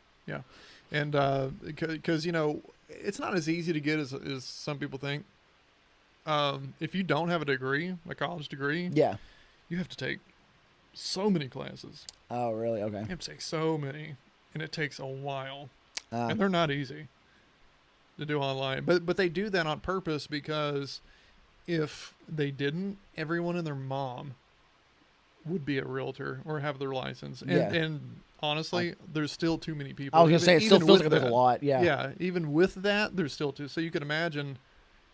And because it's not as easy to get as some people think. If you don't have a degree, a college degree, you have to take so many classes. Oh, really? Okay. You have to take so many, and it takes a while, and they're not easy to do online. But they do that on purpose, because if they didn't, everyone and their mom would be a realtor or have their license. And honestly, there's still too many people. I was going to say, it still feels like there's a lot. Yeah, even with that, there's still too. So you can imagine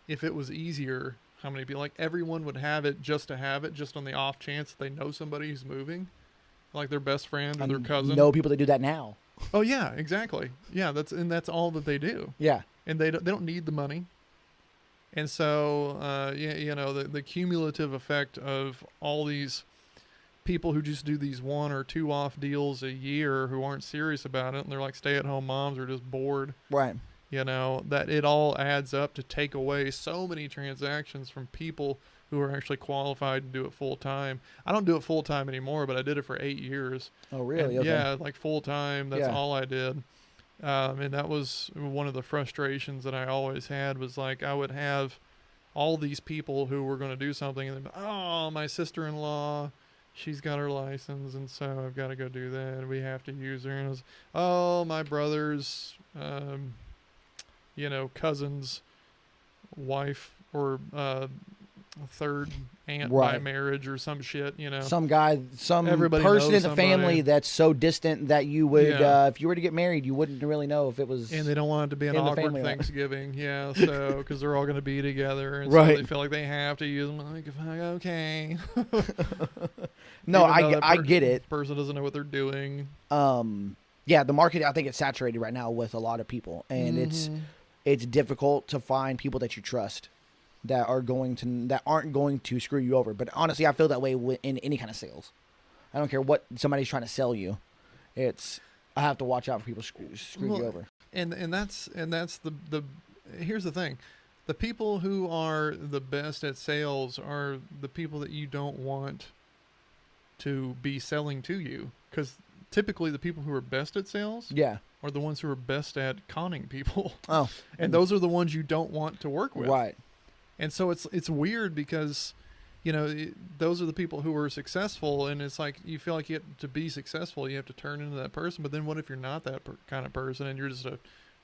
if it was easier, how many people, like everyone would have it just to have it, just on the off chance that they know somebody who's moving, like their best friend or their cousin. Know people that do that now. Oh yeah, exactly. Yeah, that's all that they do. Yeah. And they don't need the money. And so, the cumulative effect of all these people who just do these 1 or 2 off deals a year who aren't serious about it, and they're like stay-at-home moms or just bored. Right. That it all adds up to take away so many transactions from people who are actually qualified to do it full time. I don't do it full time anymore, but I did it for 8 years. Oh, really? And yeah, like full time. That's all I did. And that was one of the frustrations that I always had, was like I would have all these people who were going to do something, and then, oh, my sister-in-law, she's got her license, and so I've got to go do that, and we have to use her. And it was, oh, my brother's, cousin's wife or third aunt Right. by marriage or some shit, Some guy, some Everybody person knows in the somebody. family that's so distant that you would, Yeah. if you were to get married, you wouldn't really know if it was. And they don't want it to be an in the awkward family line. Thanksgiving, yeah. So because they're all going to be together, and Right. so they feel like they have to use them. Like, okay. No, Even though I that get it. Person doesn't know what they're doing. Yeah, the market, I think it's saturated right now with a lot of people, and it's difficult to find people that you trust that aren't going to screw you over. But honestly, I feel that way in any kind of sales. I don't care what somebody's trying to sell you. I have to watch out for people screw you over. And that's the here's the thing. The people who are the best at sales are the people that you don't want to be selling to you, because typically the people who are best at sales Yeah. are the ones who are best at conning people. Oh. And those are the ones you don't want to work with. Right. And so it's weird because, those are the people who are successful, and it's like you feel like to be successful, you have to turn into that person. But then what if you're not that kind of person, and you're just a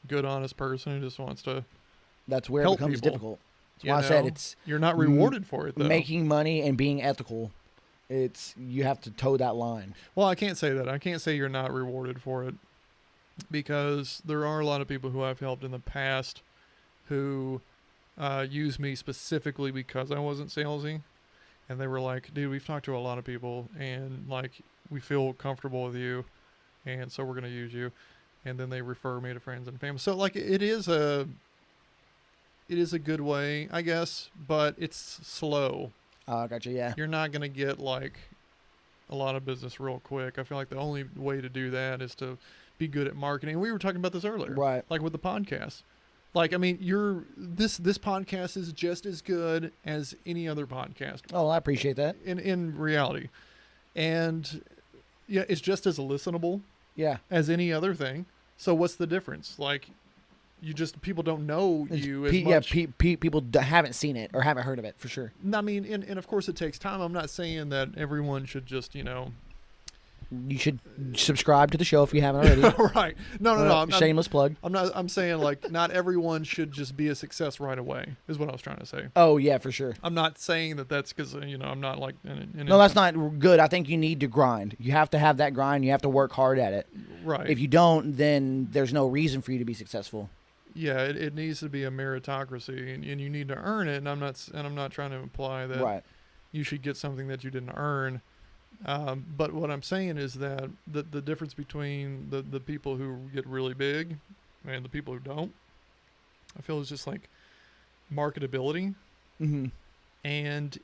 good, honest person who just wants to That's where it help becomes people? difficult. That's why I said it's you're not rewarded for it, though. making money and being ethical. You have to toe that line. Well, I can't say that. I can't say you're not rewarded for it, because there are a lot of people who I've helped in the past who used me specifically because I wasn't salesy. And they were like, dude, we've talked to a lot of people, and like, we feel comfortable with you, and so we're going to use you. And then they refer me to friends and family. So like, it is a good way, I guess, but it's slow. Gotcha. Yeah. You're not going to get like a lot of business real quick. I feel like the only way to do that is to be good at marketing. We were talking about this earlier, Right. like with the podcast. Like, I mean, this podcast is just as good as any other podcast. Oh, well, I appreciate that. In reality, and yeah, it's just as listenable Yeah. as any other thing. So what's the difference? Like, people don't know you as much. Yeah, people haven't seen it or haven't heard of it for sure. I mean, and of course it takes time. I'm not saying that everyone should just, You should subscribe to the show if you haven't already. right. No. Shameless plug. I'm saying like not everyone should just be a success right away is what I was trying to say. Oh yeah, for sure. I'm not saying that that's because, I'm not like. No, that's not good. I think you need to grind. You have to have that grind. You have to work hard at it. Right. If you don't, then there's no reason for you to be successful. Yeah, it needs to be a meritocracy, and you need to earn it. And I'm not trying to imply that Right. you should get something that you didn't earn. But what I'm saying is that the difference between the people who get really big and the people who don't, I feel is just like marketability. Mm-hmm. And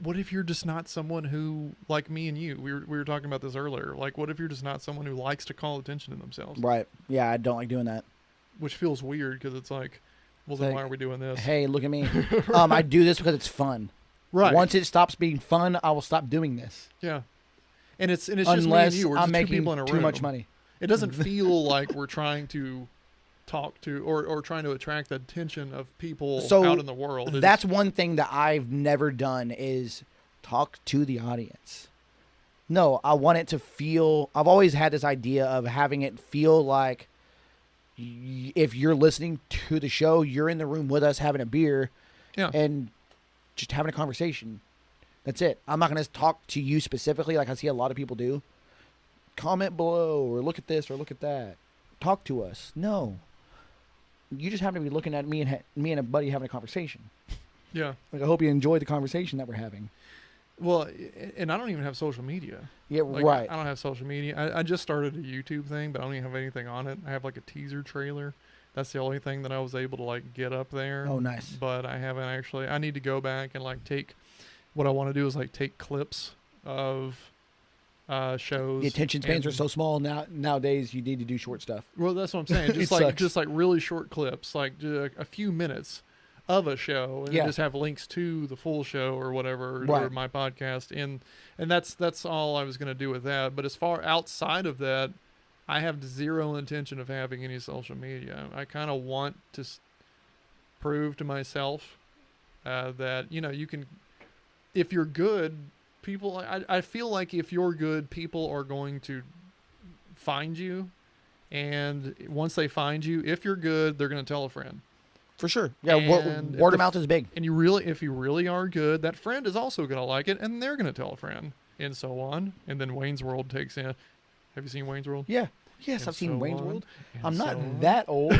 what if you're just not someone who, like me and you, we were talking about this earlier. Like, what if you're just not someone who likes to call attention to themselves? Right. Yeah, I don't like doing that. Which feels weird because it's like, well, then Like, why are we doing this? Hey, look at me. I do this because it's fun. Right. Once it stops being fun, I will stop doing this. Yeah. And it's just me and Unless you. We're I'm just two making people in a too room. much money. It doesn't feel like we're trying to talk to or trying to attract the attention of people out in the world. That's one thing that I've never done is talk to the audience. No, I want it to feel. I've always had this idea of having it feel like if you're listening to the show, you're in the room with us having a beer and just having a conversation. That's it. I'm not going to talk to you specifically like I see a lot of people do. Comment below or look at this or look at that. Talk to us. No. You just happen to be looking at me and a buddy having a conversation. Yeah. Like, I hope you enjoy the conversation that we're having. Well, and I don't even have social media. Yeah, Like, right. I don't have social media. I just started a YouTube thing, but I don't even have anything on it. I have like a teaser trailer. That's the only thing that I was able to like get up there. Oh, nice. But I haven't actually. I need to go back and like take. What I want to do is like take clips of shows. The attention spans are so small nowadays. You need to do short stuff. Well, that's what I'm saying. Just It sucks. really short clips, like a few minutes of a show, and just have links to the full show or whatever, or my podcast, and that's all I was going to do with that. But as far outside of that, I have zero intention of having any social media. I kind of want to prove to myself that you can, if you're good. People, I feel like if you're good, people are going to find you, and once they find you, if you're good, they're going to tell a friend. For sure. Yeah, And word of mouth is big. And if you really are good, that friend is also going to like it, and they're going to tell a friend, and so on. And then Wayne's World takes in. Have you seen Wayne's World? Yeah. Yes, And I've seen so Wayne's on, World. and I'm so not on. that old,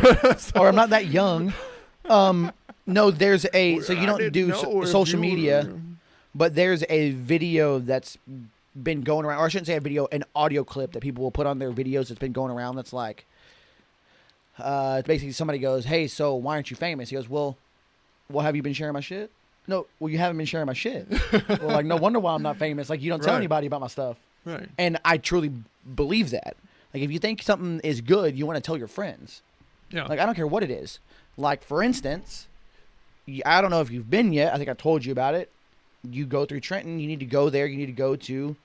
or I'm not that young. No, there's a so you don't do social media, but there's a video that's been going around, or I shouldn't say a video, an audio clip that people will put on their videos that's been going around. That's like, it's basically somebody goes, "Hey, so why aren't you famous?" He goes, "Well, have you been sharing my shit?" No, well, you haven't been sharing my shit. Well, like, no wonder why I'm not famous. Like, you don't tell Right. anybody about my stuff. Right. And I truly believe that. Like, if you think something is good, you want to tell your friends. Yeah. Like, I don't care what it is. Like, for instance, I don't know if you've been yet. I think I told you about it. You go through Trenton. You need to go there. You need to go to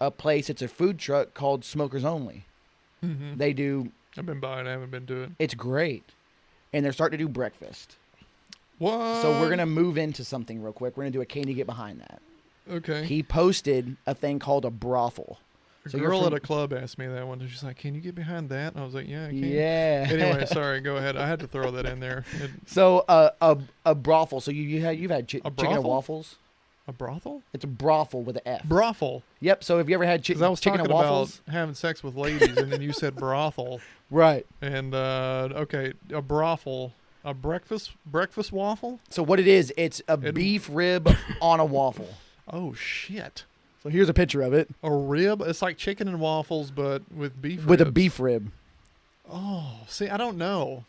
a place. It's a food truck called Smokers Only. Mm-hmm. They do. I've been by it. I haven't been to it. It's great. And they're starting to do breakfast. What? So we're going to move into something real quick. We're going to do a Can You Get Behind That? Okay. He posted a thing called a brothel. A So you're girl from- at a club asked me that one. She's like, "Can you get behind that?" And I was like, "Yeah, I can." Yeah. Anyway, sorry. Go ahead. I had to throw that in there. So a brothel. So you've had chicken and brothel? waffles. A brothel? It's a brothel with an F. Brothel. Yep. So have you ever had Because I was chicken talking and waffles? about having sex with ladies, and then you said brothel. Right. And okay, a brothel, a breakfast waffle. So what it is, it's a beef rib on a waffle. Oh shit! So here's a picture of it A rib. It's like chicken and waffles, but with beef. with a ribs. beef rib. Oh, see, I don't know.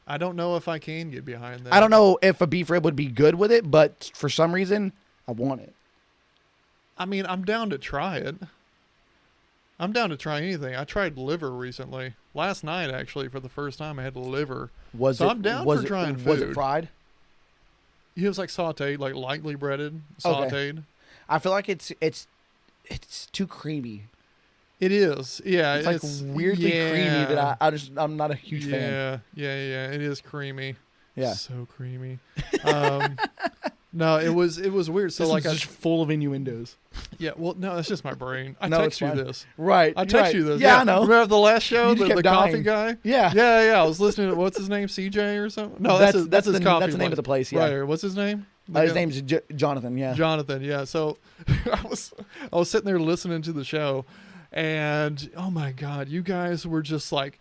I don't know if I can get behind that. I don't know if a beef rib would be good with it, but for some reason, I want it. I mean, I'm down to try it. I'm down to try anything. I tried liver recently. Last night, actually, for the first time, I had liver. I'm down for trying food. Was it fried? It was like sauteed, like lightly breaded, sauteed. I feel like it's too creamy. It is, yeah. It's like weirdly creamy that I'm not a huge fan. Yeah. It is creamy. Yeah. So creamy. No, it was weird. So This like, was just full of innuendos. yeah. Well, no, that's just my brain. I No, text it's you fine. this. Right. I text right. you this. Yeah, I know. Remember the last show, You just the kept coffee dying. guy? Yeah. Yeah. I was listening to what's his name, CJ or something. No, that's his the, coffee. That's the name of the place. Yeah. Right. What's his name? His name's Jonathan. Yeah. Jonathan. Yeah. So I was sitting there listening to the show, and oh my god, you guys were just like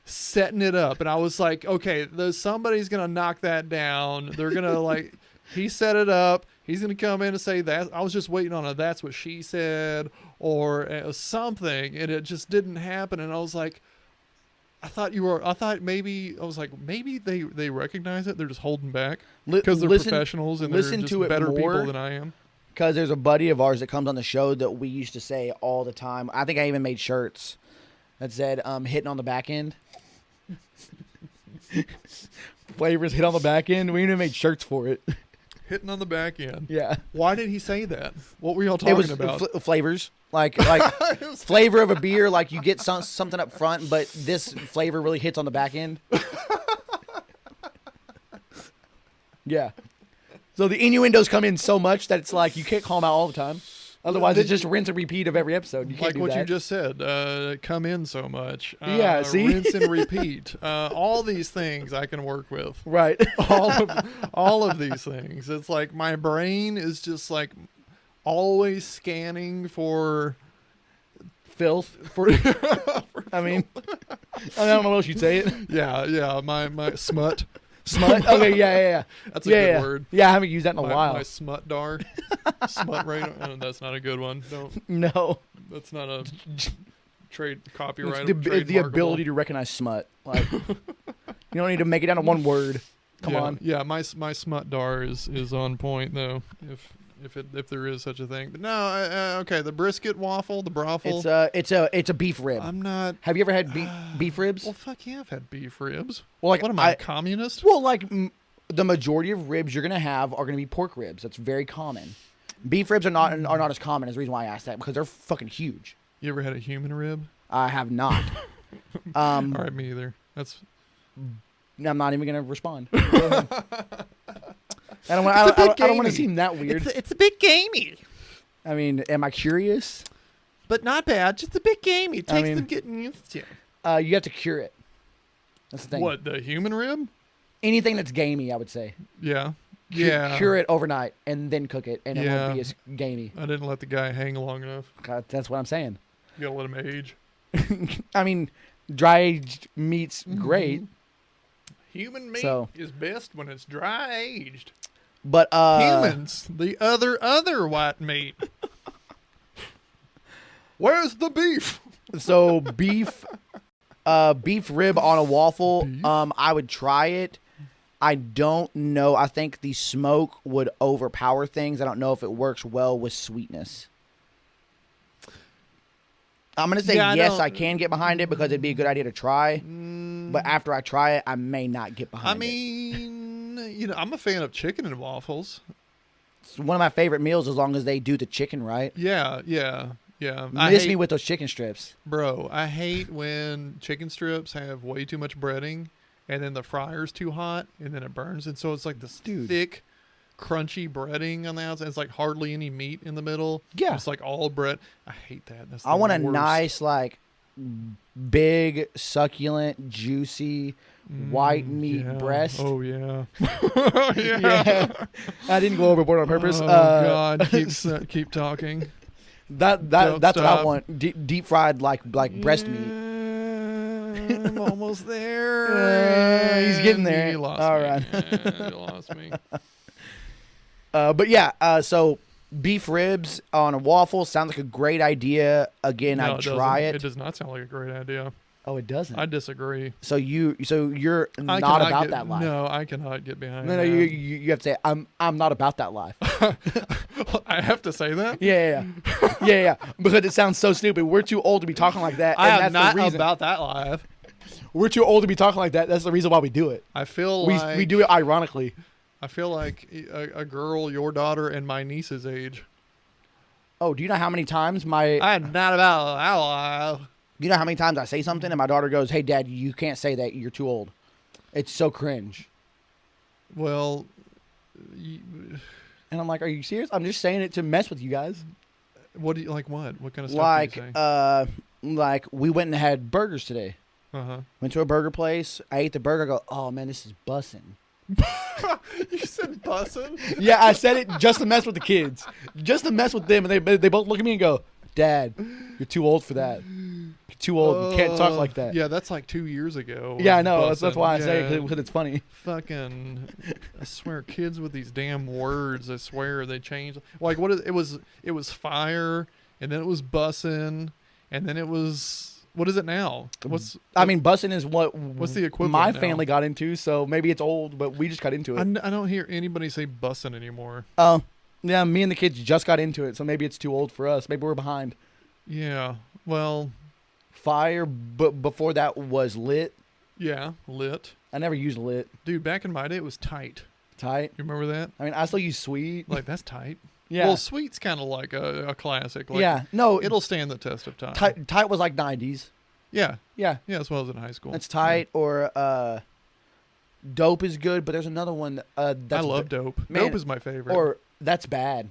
setting it up, and I was like, okay, somebody's gonna knock that down. They're gonna like, he set it up. He's gonna come in and say that. I was just waiting on a "that's what she said" or something, and it just didn't happen. And I was like, maybe they recognize it. They're just holding back because they're professionals and they're just better people than I am. Because there's a buddy of ours that comes on the show that we used to say all the time. I think I even made shirts that said hitting on the back end. Flavors hit on the back end. We even made shirts for it. Hitting on the back end. Yeah. Why did he say that? What were y'all talking about? Flavors. Like flavor of a beer. Like you get something up front, but this flavor really hits on the back end. Yeah. So the innuendos come in so much that it's like you can't call them out all the time. Otherwise, it's just rinse and repeat of every episode. You can't like do what that. you just said, come in so much. Yeah, see? Rinse and repeat. All these things I can work with. Right. all of these things. It's like my brain is just like always scanning for Filth. I mean, I don't know what else you'd say it. yeah. My smut. Smut. Okay. Yeah. That's a good word. Yeah, I haven't used that in a while. My smut dar. Smut radar. That's not a good one. Don't. No. That's not a trade copyright. It's the ability to recognize smut. Like you don't need to make it down to one word. Come on. Yeah, my smut dar is on point though. If there is such a thing, but no. Okay, the brisket waffle, the brothel. It's a beef rib. I'm not. Have you ever had beef ribs? Well, fuck yeah, I've had beef ribs. Well, like what am I, a communist? Well, like the majority of ribs you're gonna have are gonna be pork ribs. That's very common. Beef ribs are not as common. Is the reason why I asked that because they're fucking huge. You ever had a human rib? I have not. All right, me either. I'm not even gonna respond. I don't want to seem that weird. It's a bit gamey. I mean, am I curious? But not bad. Just a bit gamey. It takes I mean, them getting used to. You have to cure it. That's the thing. What, the human rib? Anything that's gamey, I would say. Yeah. Yeah. Cure it overnight and then cook it, and it won't be as gamey. I didn't let the guy hang long enough. God, that's what I'm saying. You gotta let him age. I mean, dry aged meat's great. Human meat So- is best when it's dry aged. But Humans, the other white meat. Where's the beef? So beef rib on a waffle. I would try it. I don't know. I think the smoke would overpower things. I don't know if it works well with sweetness. I'm gonna say yes, I can get behind it because it'd be a good idea to try. But after I try it, I may not get behind it. I mean, I'm a fan of chicken and waffles. It's one of my favorite meals as long as they do the chicken right. Yeah. Miss me with those chicken strips. Bro, I hate when chicken strips have way too much breading and then the fryer's too hot and then it burns. And so it's like this thick, crunchy breading on the outside. It's like hardly any meat in the middle. Yeah. It's like all bread. I hate that. That's I want a worst. nice, like, big, succulent, juicy, white meat breast. Oh, yeah. Yeah. I didn't go overboard on purpose. Oh, God. Keep talking. That's Don't what I stop. want. Deep fried like breast meat. I'm almost there. He's getting there. You lost All me. right. Yeah, you lost me. But yeah, so beef ribs on a waffle sounds like a great idea. Again, No, I'd try doesn't. it. It does not sound like a great idea. Oh, it doesn't. I disagree. So you're I not cannot about get- that life. No, I cannot get behind No, that. you have to say I'm not about that life. I have to say that? Yeah. Because it sounds so stupid. We're too old to be talking like that. I and am that's not the reason. about that life. We're too old to be talking like that. That's the reason why we do it. I feel like We do it ironically. I feel like a girl your daughter and my niece's age. Oh, do you know how many times I'm not about that life. you know how many times I say something and my daughter goes, "Hey, Dad, you can't say that. You're too old." It's so cringe. Well, And I'm like, "Are you serious? I'm just saying it to mess with you guys." what do you like? What kind of stuff do you say? Like we went and had burgers today. Uh-huh. Went to a burger place. I ate the burger. I go, "Oh man, this is bussin'." You said bussin'? Yeah, I said it just to mess with the kids, just to mess with them, and they both look at me and go, "Dad, you're too old for that. You're too old. You can't talk like that." Yeah, that's like 2 years ago. Yeah, I know. Bussin'. That's why I say Yeah. it because it's funny. Fucking, I swear, kids with these damn words. I swear they change. Like what? It was fire, and then it was bussin', and then it was. What is it now? I mean, bussin' is what's the equivalent my now? family got into, so maybe it's old, but we just got into it. I don't hear anybody say bussin' anymore. Oh, yeah, me and the kids just got into it, so maybe it's too old for us. Maybe we're behind. Yeah. Well. Fire, but before that was lit. Yeah. Lit. I never used lit. Dude, back in my day, it was tight. Tight. You remember that? I mean, I still use sweet. Like that's tight. Yeah. Well, sweet's kind of like a classic. Like, Yeah. No, It'll stand the test of time. tight was like 90s. Yeah. Yeah. Yeah, as well as in high school. It's tight, or dope is good, but there's another one that's I love dope. Man, Dope is my favorite. or that's bad,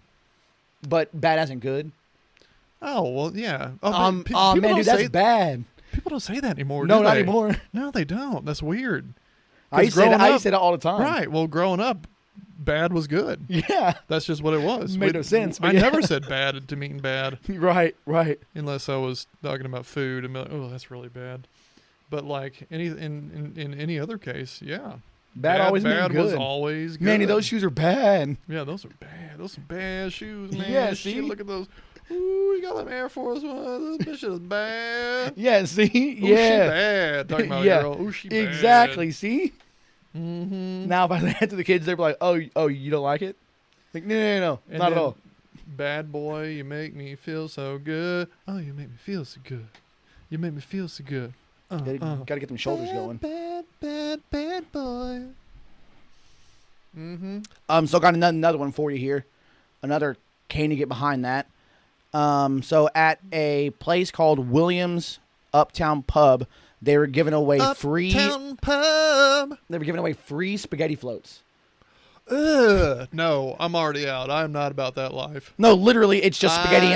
but bad isn't good. Oh well, yeah. Oh, but Man, people don't dude, that's say bad. people don't say that anymore. No, do not they? anymore. No, they don't. That's weird. I used to say that all the time. Right. Well, growing up, bad was good. Yeah. That's just what it was. Made no sense, but I yeah. never said bad to mean bad, Right. unless I was talking about food and be like, oh, that's really bad. But like in any other case, yeah. Bad always means bad good. was always good. Manny, those shoes are bad. Yeah, those are bad. Those are bad shoes, man. Yeah, Shit, see? look at those. Ooh, you got them Air Force Ones. This bitch is bad. Yeah, see? Ooh, Yeah. she bad. Talking about Yeah. a girl. Ooh, she bad. Exactly, see? Mm-hmm. Now if I say that to the kids, they're like, oh, you don't like it? Like, no, And not at then, all. Bad boy, you make me feel so good. Oh, you make me feel so good. You make me feel so good. Gotta get them shoulders going. Bad boy. Mm-hmm. So got another one for you here. Another cane to get behind that. So at a place called Williams Uptown Pub, they were giving away free. Uptown Pub. They were giving away free spaghetti floats. Ugh. No, I'm already out. I'm not about that life. No, literally, it's just spaghetti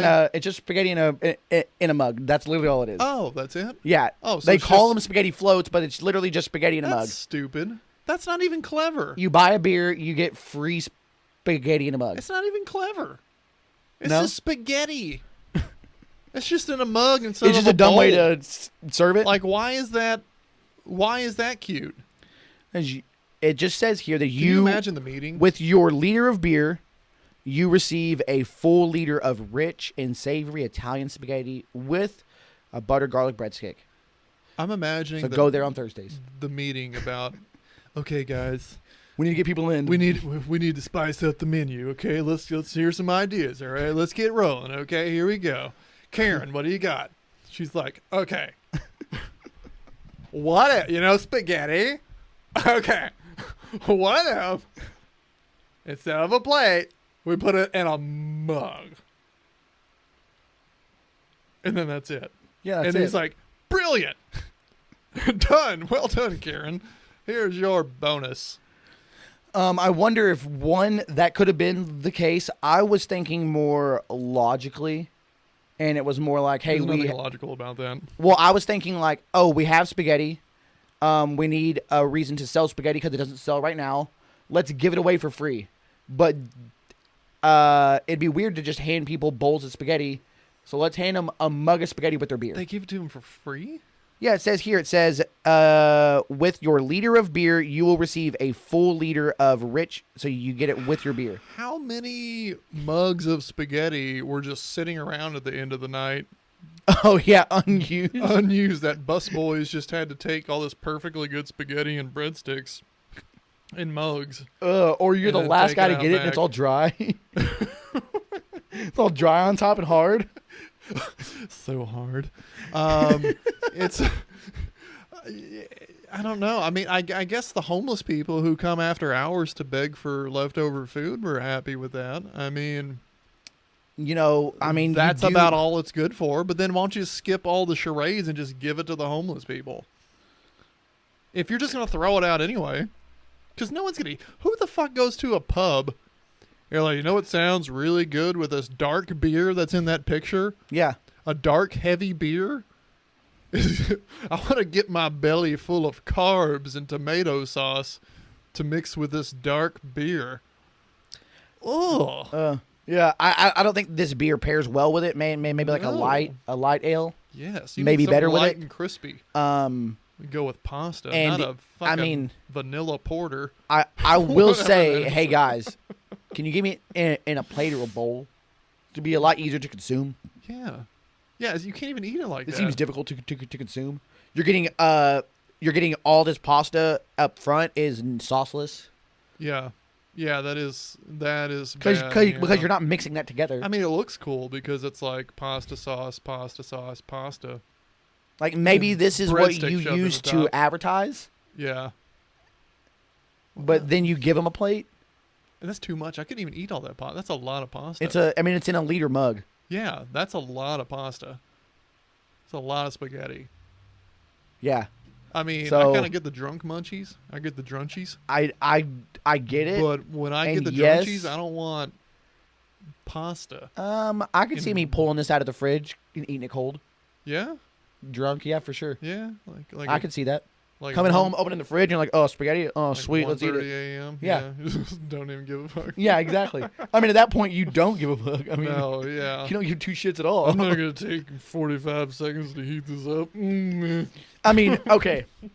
in a mug. That's literally all it is. Oh, that's it? Yeah. Oh, so they it's call just- them spaghetti floats, but it's literally just spaghetti in a That's mug. stupid. That's not even clever. You buy a beer, you get free spaghetti in a mug. It's not even clever. It's No? just spaghetti. It's just in a mug instead It's of just a dumb way bowl. to serve it. Like, why is that cute? It just says here that Can you imagine the meeting? with your liter of beer, you receive a full liter of rich and savory Italian spaghetti with a butter garlic breadstick. I'm imagining So go there on Thursdays. the meeting about, okay, guys, We need to get people in. we need to spice up the menu. Okay, let's hear some ideas. All right, let's get rolling. Okay, here we go. Karen, what do you got? She's like, okay, what? Spaghetti. Okay, what if instead of a plate, we put it in a mug, and then that's it. Yeah, that's and he's like, brilliant. Done. Well done, Karen. Here's your bonus. I wonder if that could have been the case. I was thinking more logically, and it was more like, hey, There's nothing illogical about that. Well, I was thinking like, oh, we have spaghetti. We need a reason to sell spaghetti because it doesn't sell right now. Let's give it away for free. But it'd be weird to just hand people bowls of spaghetti. So let's hand them a mug of spaghetti with their beer. They give it to him for free? Yeah, it says here, with your liter of beer, you will receive a full liter of rich, so you get it with your beer. How many mugs of spaghetti were just sitting around at the end of the night? Oh, yeah, unused. Unused. That busboys just had to take all this perfectly good spaghetti and breadsticks in mugs. Or you're And the then last take guy it to out get it, and back. it's all dry. It's all dry on top and hard. So hard. It's I don't know. I mean, I guess the homeless people who come after hours to beg for leftover food were happy with that. I mean, that's about all it's good for. But then why don't you skip all the charades and just give it to the homeless people? If you're just going to throw it out anyway, because no one's going to eat. Who the fuck goes to a pub? You're like, what sounds really good with this dark beer that's in that picture? Yeah. A dark, heavy beer? I want to get my belly full of carbs and tomato sauce to mix with this dark beer. Oh. Yeah, I don't think this beer pairs well with it. Maybe like No. a light ale. Yes. Maybe need better something with light it. and crispy. We go with pasta, and not a fucking vanilla porter. I will Whatever say, that is. hey guys, can you give me in a plate or a bowl? To be a lot easier to consume. Yeah. Yeah, you can't even eat it like It that. seems difficult to consume. You're getting all this pasta up front is sauceless. Yeah. Yeah, that is bad, Because you're not mixing that together. I mean, it looks cool because it's like pasta sauce, pasta. Like maybe and this is what breadstick you shoved in use the to top. advertise, Yeah. but then you give them a plate. And that's too much. I couldn't even eat all that pasta. That's a lot of pasta. It's in a liter mug. Yeah, that's a lot of pasta. It's a lot of spaghetti. Yeah, I mean, So- I kind of get the drunk munchies. I get the drunchies. I get it. But when I get And the yes- drunchies, I don't want pasta. I could see me pulling this out of the fridge and eating it cold. Yeah? Drunk, yeah, for sure. Yeah? Like I could see that. like Coming one- home, opening the fridge, and you're like, oh, spaghetti. Oh, like sweet, let's eat 1:30 it. a.m. Yeah. Don't even give a fuck. Yeah, exactly. I mean, at that point, you don't give a fuck. I mean, No, yeah. you don't give two shits at all. I'm not going to take 45 seconds to heat this up. I mean, okay. I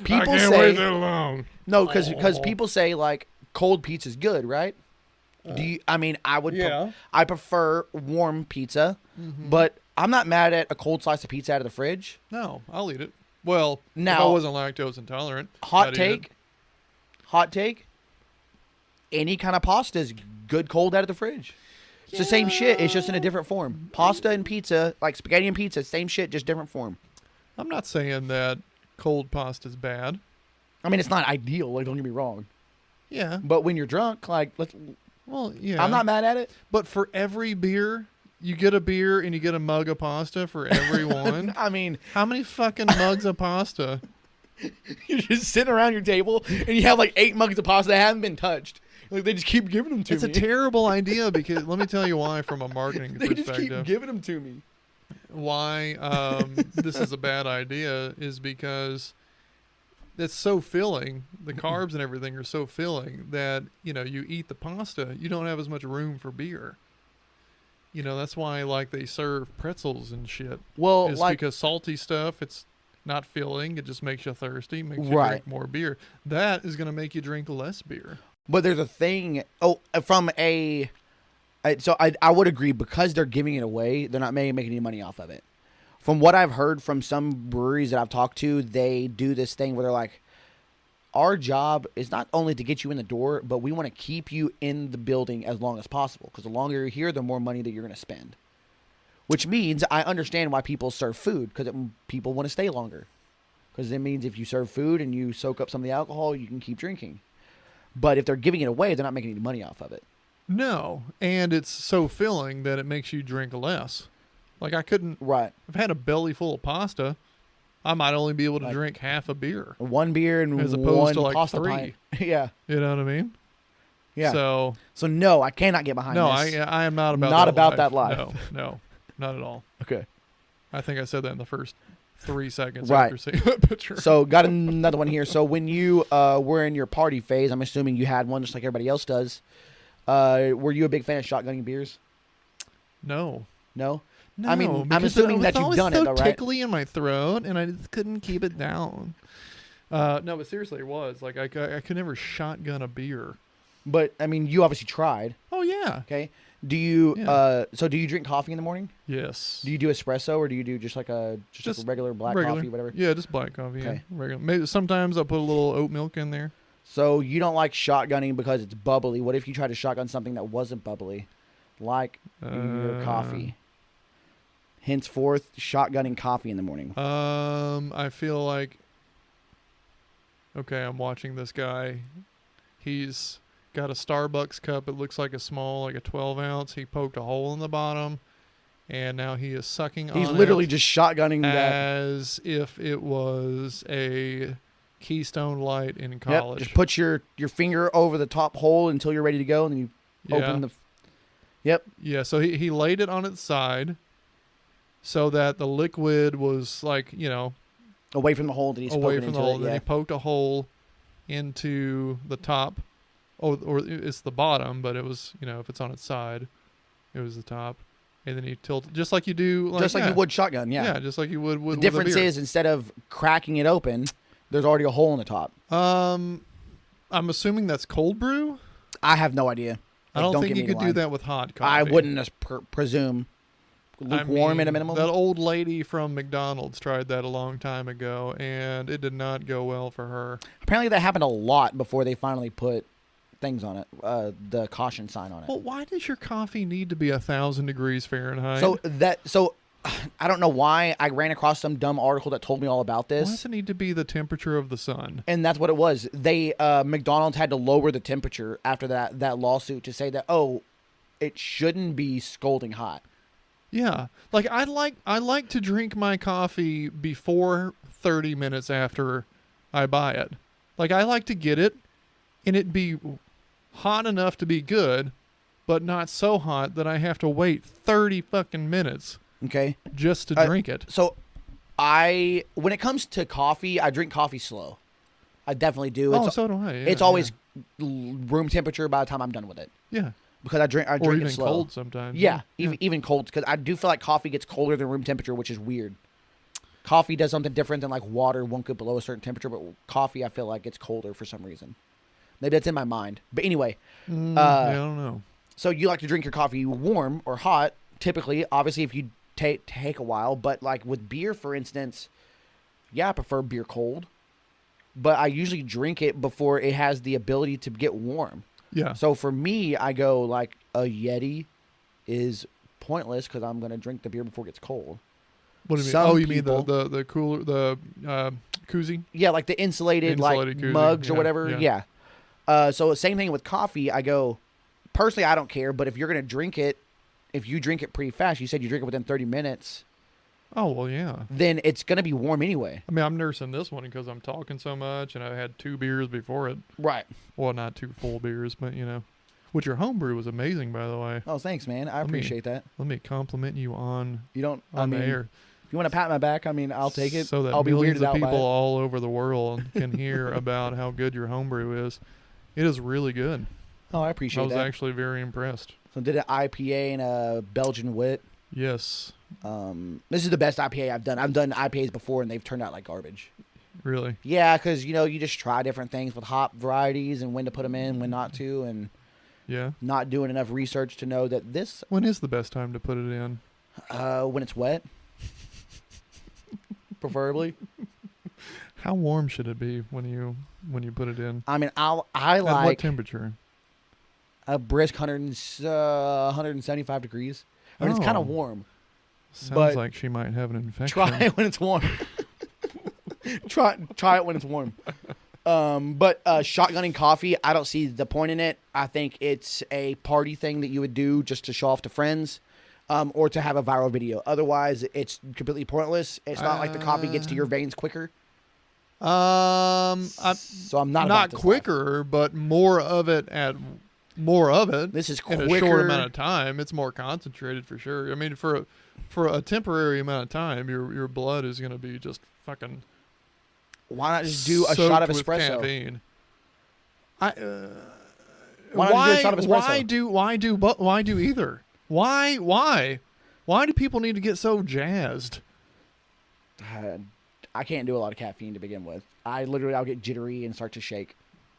People can't say wait that long. no, because people say like cold pizza's good, right? Do you? I mean, I would. Yeah. I prefer warm pizza, but I'm not mad at a cold slice of pizza out of the fridge. No, I'll eat it. Well, if I Now- wasn't lactose intolerant. Hot I'd eat take. it. Hot take. Any kind of pasta is good cold out of the fridge. It's the same shit. It's just in a different form. Pasta and pizza, like spaghetti and pizza, same shit, just different form. I'm not saying that cold pasta's bad. I mean, it's not ideal. Like, don't get me wrong. Yeah. But when you're drunk, like, Well, yeah. I'm not mad at it. But for every beer, you get a beer and you get a mug of pasta for every one. I mean, How many fucking mugs of pasta? you're just sitting around your table and you have like 8 mugs of pasta that haven't been touched. Like, they just keep giving them to It's me. a terrible idea because let me tell you why from a marketing They just keep perspective. giving them to me. Why this is a bad idea is because that's so filling. The carbs and everything are so filling that, you eat the pasta, you don't have as much room for beer. That's why like they serve pretzels and shit. Well, it's like because salty stuff, it's not filling. It just makes you thirsty, makes you Right. drink more beer. That is going to make you drink less beer. But there's a thing. Oh, so I would agree, because they're giving it away, they're not making any money off of it. From what I've heard from some breweries that I've talked to, they do this thing where they're like, our job is not only to get you in the door, but we want to keep you in the building as long as possible. Because the longer you're here, the more money that you're going to spend. Which means I understand why people serve food, because people want to stay longer. Because it means if you serve food and you soak up some of the alcohol, you can keep drinking. But if they're giving it away, they're not making any money off of it. No, and it's so filling that it makes you drink less. Like I couldn't. Right. I've had a belly full of pasta. I might only be able to drink half a beer. One beer and as opposed one to like pasta 3. pint. Yeah. You know what I mean? Yeah. So no, I cannot get behind this. No, I am not about Not that about life. that life. No, not at all. Okay. I think I said that in the first 3 seconds Right. after seeing that picture. So got another one here. So when you were in your party phase, I'm assuming you had one just like everybody else does. Were you a big fan of shotgunning beers? No. No? No, I mean, I'm because assuming that you've done it, though, It was so right? tickly in my throat, and I just couldn't keep it down. No, but seriously, it was. Like, I could never shotgun a beer. But, I mean, you obviously tried. Oh, yeah. Okay. Do you, Yeah. so do you drink coffee in the morning? Yes. Do you do espresso, or do you do just like a regular black coffee, whatever? Yeah, just black coffee. Okay. Yeah, regular. Maybe sometimes I'll put a little oat milk in there. So you don't like shotgunning because it's bubbly. What if you tried to shotgun something that wasn't bubbly? Like your coffee. Henceforth, shotgunning coffee in the morning. I feel like, okay, I'm watching this guy. He's got a Starbucks cup. It looks like a 12 ounce. He poked a hole in the bottom, and now he is sucking on it. He's literally just shotgunning that. as if it was a Keystone Light in college. Yep. Just put your finger over the top hole until you're ready to go, and then you open the. Yep. Yeah, so he laid it on its side so that the liquid was like, Away from the hole that he's away poking from into the hole. it, Then yeah. he poked a hole into the top. Oh, or it's the bottom, but it was, if it's on its side, it was the top. And then he tilted, just like you do. Like, just like you would shotgun, yeah. Yeah, just like you would with The difference a beer. is, instead of cracking it open, there's already a hole in the top. I'm assuming that's cold brew. I have no idea. I don't think get you me could do lying. that with hot coffee. I wouldn't presume. Lukewarm at a minimum. That old lady from McDonald's tried that a long time ago, and it did not go well for her. Apparently that happened a lot before they finally put things on it, the caution sign on it. Well, why does your coffee need to be 1,000 degrees Fahrenheit? So I don't know why I ran across some dumb article that told me all about why this. does it need to be the temperature of the sun? And that's what it was. They McDonald's had to lower the temperature after that lawsuit to say that it shouldn't be scalding hot. Yeah, like I like to drink my coffee before 30 minutes after I buy it. Like I like to get it, and it be hot enough to be good, but not so hot that I have to wait 30 fucking minutes. Okay. Just to drink it. So when it comes to coffee, I drink coffee slow. I definitely do. So do I. Yeah, it's always room temperature by the time I'm done with it. Yeah. Because I drink or even it slow. cold sometimes. Yeah, even cold, because I do feel like coffee gets colder than room temperature, which is weird. Coffee does something different than like water won't go below a certain temperature, but coffee I feel like gets colder for some reason. Maybe that's in my mind. But anyway. I don't know. So you like to drink your coffee warm or hot, typically. Obviously, if you take a while. But like with beer, for instance, yeah, I prefer beer cold. But I usually drink it before it has the ability to get warm. Yeah. So for me, I go like a Yeti is pointless because I'm going to drink the beer before it gets cold. What do you mean? Some You people- mean the cooler, the koozie? Yeah, like the insulated like koozie. mugs or Yeah, whatever. yeah. So same thing with coffee. I go, personally, I don't care. But if you're going to drink it, if you drink it pretty fast, you said you drink it within 30 minutes, Oh, well, yeah. then it's going to be warm anyway. I mean, I'm nursing this one because I'm talking so much, and I had 2 beers before it. Right. Well, not 2 full beers, but, Which your homebrew was amazing, by the way. Oh, thanks, man. I appreciate that. Let me compliment you on You don't, the air. you want to pat my back, I mean, I'll take it. So that I'll be millions weirded of out by people it. all over the world can hear about how good your homebrew is. It is really good. Oh, I I appreciate was that. actually very impressed. So did an IPA and a Belgian wit. Yes, This is the best IPA I've done. I've done IPAs before, and they've turned out like garbage. really. Yeah, because, you just try different things with hop varieties and when to put them in, when not to, and Yeah. not doing enough research to know that this, When is the best time to put it in? when it's wet, preferably. How warm should it be when you put it in? I mean, I At what like temperature? a brisk 175 degrees. I mean, it's kind Oh. of warm. Sounds but like she might have an infection. Try it when it's warm. try it when it's warm. But shotgunning coffee, I don't see the point in it. I think it's a party thing that you would do just to show off to friends, or to have a viral video. Otherwise, it's completely pointless. It's not like the coffee gets to your veins quicker. So I'm not about this quicker, but more of it. This is in quicker. a short amount of time. It's more concentrated for sure. I mean, for a temporary amount of time, your blood is going to be just fucking. Why not just do a soaked shot of with espresso? Caffeine. Why not just do a shot of espresso? Why do either? Why do people need to get so jazzed? I can't do a lot of caffeine to begin with. I'll get jittery and start to shake.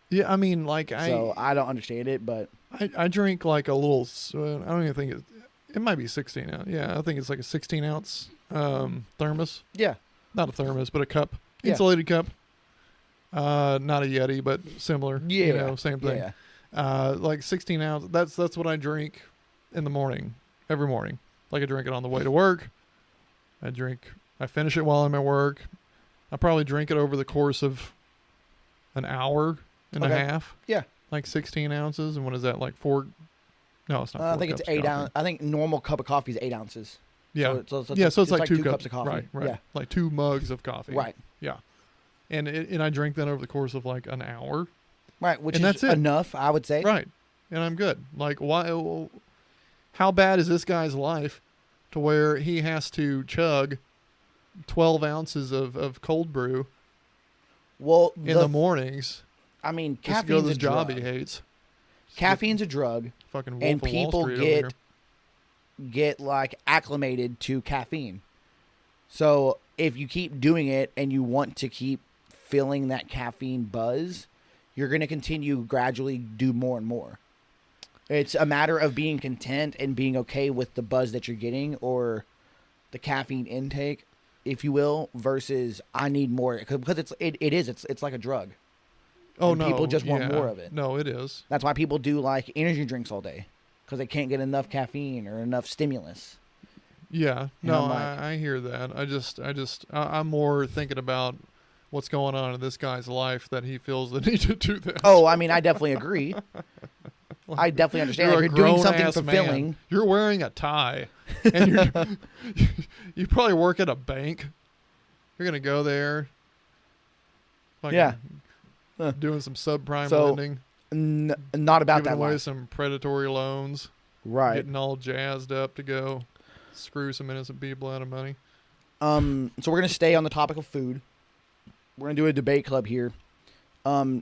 Yeah, I mean, So I don't understand it, but I drink like a little. I don't even think it might be 16 ounce. Yeah, I think it's like a 16 ounce thermos. yeah. Not a thermos, but a cup, Yeah. insulated cup. Not a Yeti, but similar. Yeah. Same thing. Yeah. Like 16 ounce. That's what I drink in the morning, every morning. Like I drink it on the way to work. I finish it while I'm at work. I probably drink it over the course of an hour and a half. Yeah. Like 16 ounces. And what is that? Like 4? No, it's not. I 4 think it's cups of 8 coffee. ounces. I think normal cup of coffee is 8 ounces. Yeah. So it's like 2 cups of coffee. Right. Yeah. Like 2 mugs of coffee. Right. Yeah. And I drink that over the course of like an hour. Right. Which And is that's it. enough, I would say. Right. And I'm good. Like, why? How bad is this guy's life to where he has to chug 12 ounces of cold brew Well, in the mornings I mean, just to go caffeine's to a the job drug. he hates? Caffeine's a drug, Fucking Wolf and of Wall people Street over here. get like acclimated to caffeine. So if you keep doing it and you want to keep feeling that caffeine buzz, you're going to continue gradually do more and more. It's a matter of being content and being okay with the buzz that you're getting, or the caffeine intake, if you will, versus I need more, because it's like a drug. Oh, and no. people just want yeah. more of it. No, it is. That's why people do like energy drinks all day, because they can't get enough caffeine or enough stimulus. Yeah. And No, I'm like- I hear that. I'm more thinking about what's going on in this guy's life that he feels the need to do that. Oh, I mean, I definitely agree. I definitely understand. You're If a you're doing something grown-ass fulfilling, man. You're wearing a tie, and you probably work at a bank. You're gonna go there. Fucking Yeah. Doing some subprime So, lending, not about giving that away life. some predatory loans, Right. getting all jazzed up to go screw some innocent people out of money. So we're gonna stay on the topic of food. We're gonna do a debate club here. So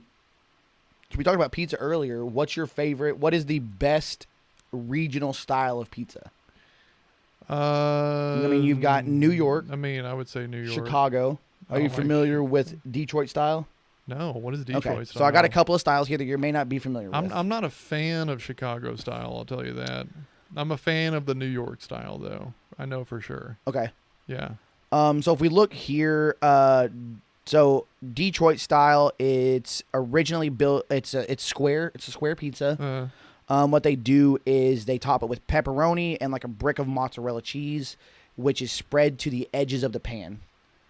we talked about pizza earlier. What's your favorite? What is the best regional style of pizza? I mean, you've got New York. I mean, I would say New York. Chicago. Are you like- familiar with Detroit style? No, what is Detroit Okay, style? so I got a couple of styles here that you may not be familiar with. I'm not a fan of Chicago style, I'll tell you that. I'm a fan of the New York style, though. I know for sure. Okay. Yeah. So if we look here, so Detroit style, it's originally built. It's square. It's a square pizza. What they do is they top it with pepperoni and like a brick of mozzarella cheese, which is spread to the edges of the pan.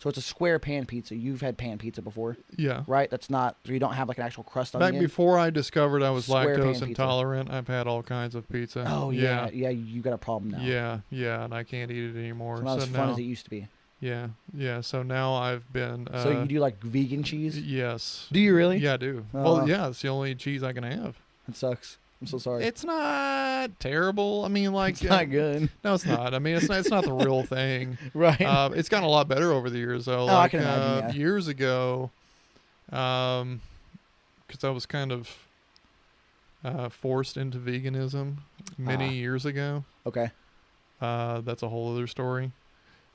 So it's a square pan pizza. You've had pan pizza before, Yeah. right? That's not, so you don't have like an actual crust on Back it. before I discovered I was Square pan lactose pizza. intolerant, I've had all kinds of pizza. Oh yeah, you got a problem now. Yeah, and I can't eat it anymore. It's not as fun now, as it used to be. yeah. So now I've been. So you do like vegan cheese? Yes. Do you really? Yeah, I do. Oh. Well, yeah, it's the only cheese I can have. It sucks. I'm so sorry. It's not terrible. I mean, like It's not good. No, it's not. I mean, it's not the real thing. Right. It's gotten a lot better over the years, though. I can imagine, yeah. Years ago, because I was kind of forced into veganism many years ago. Okay. That's a whole other story.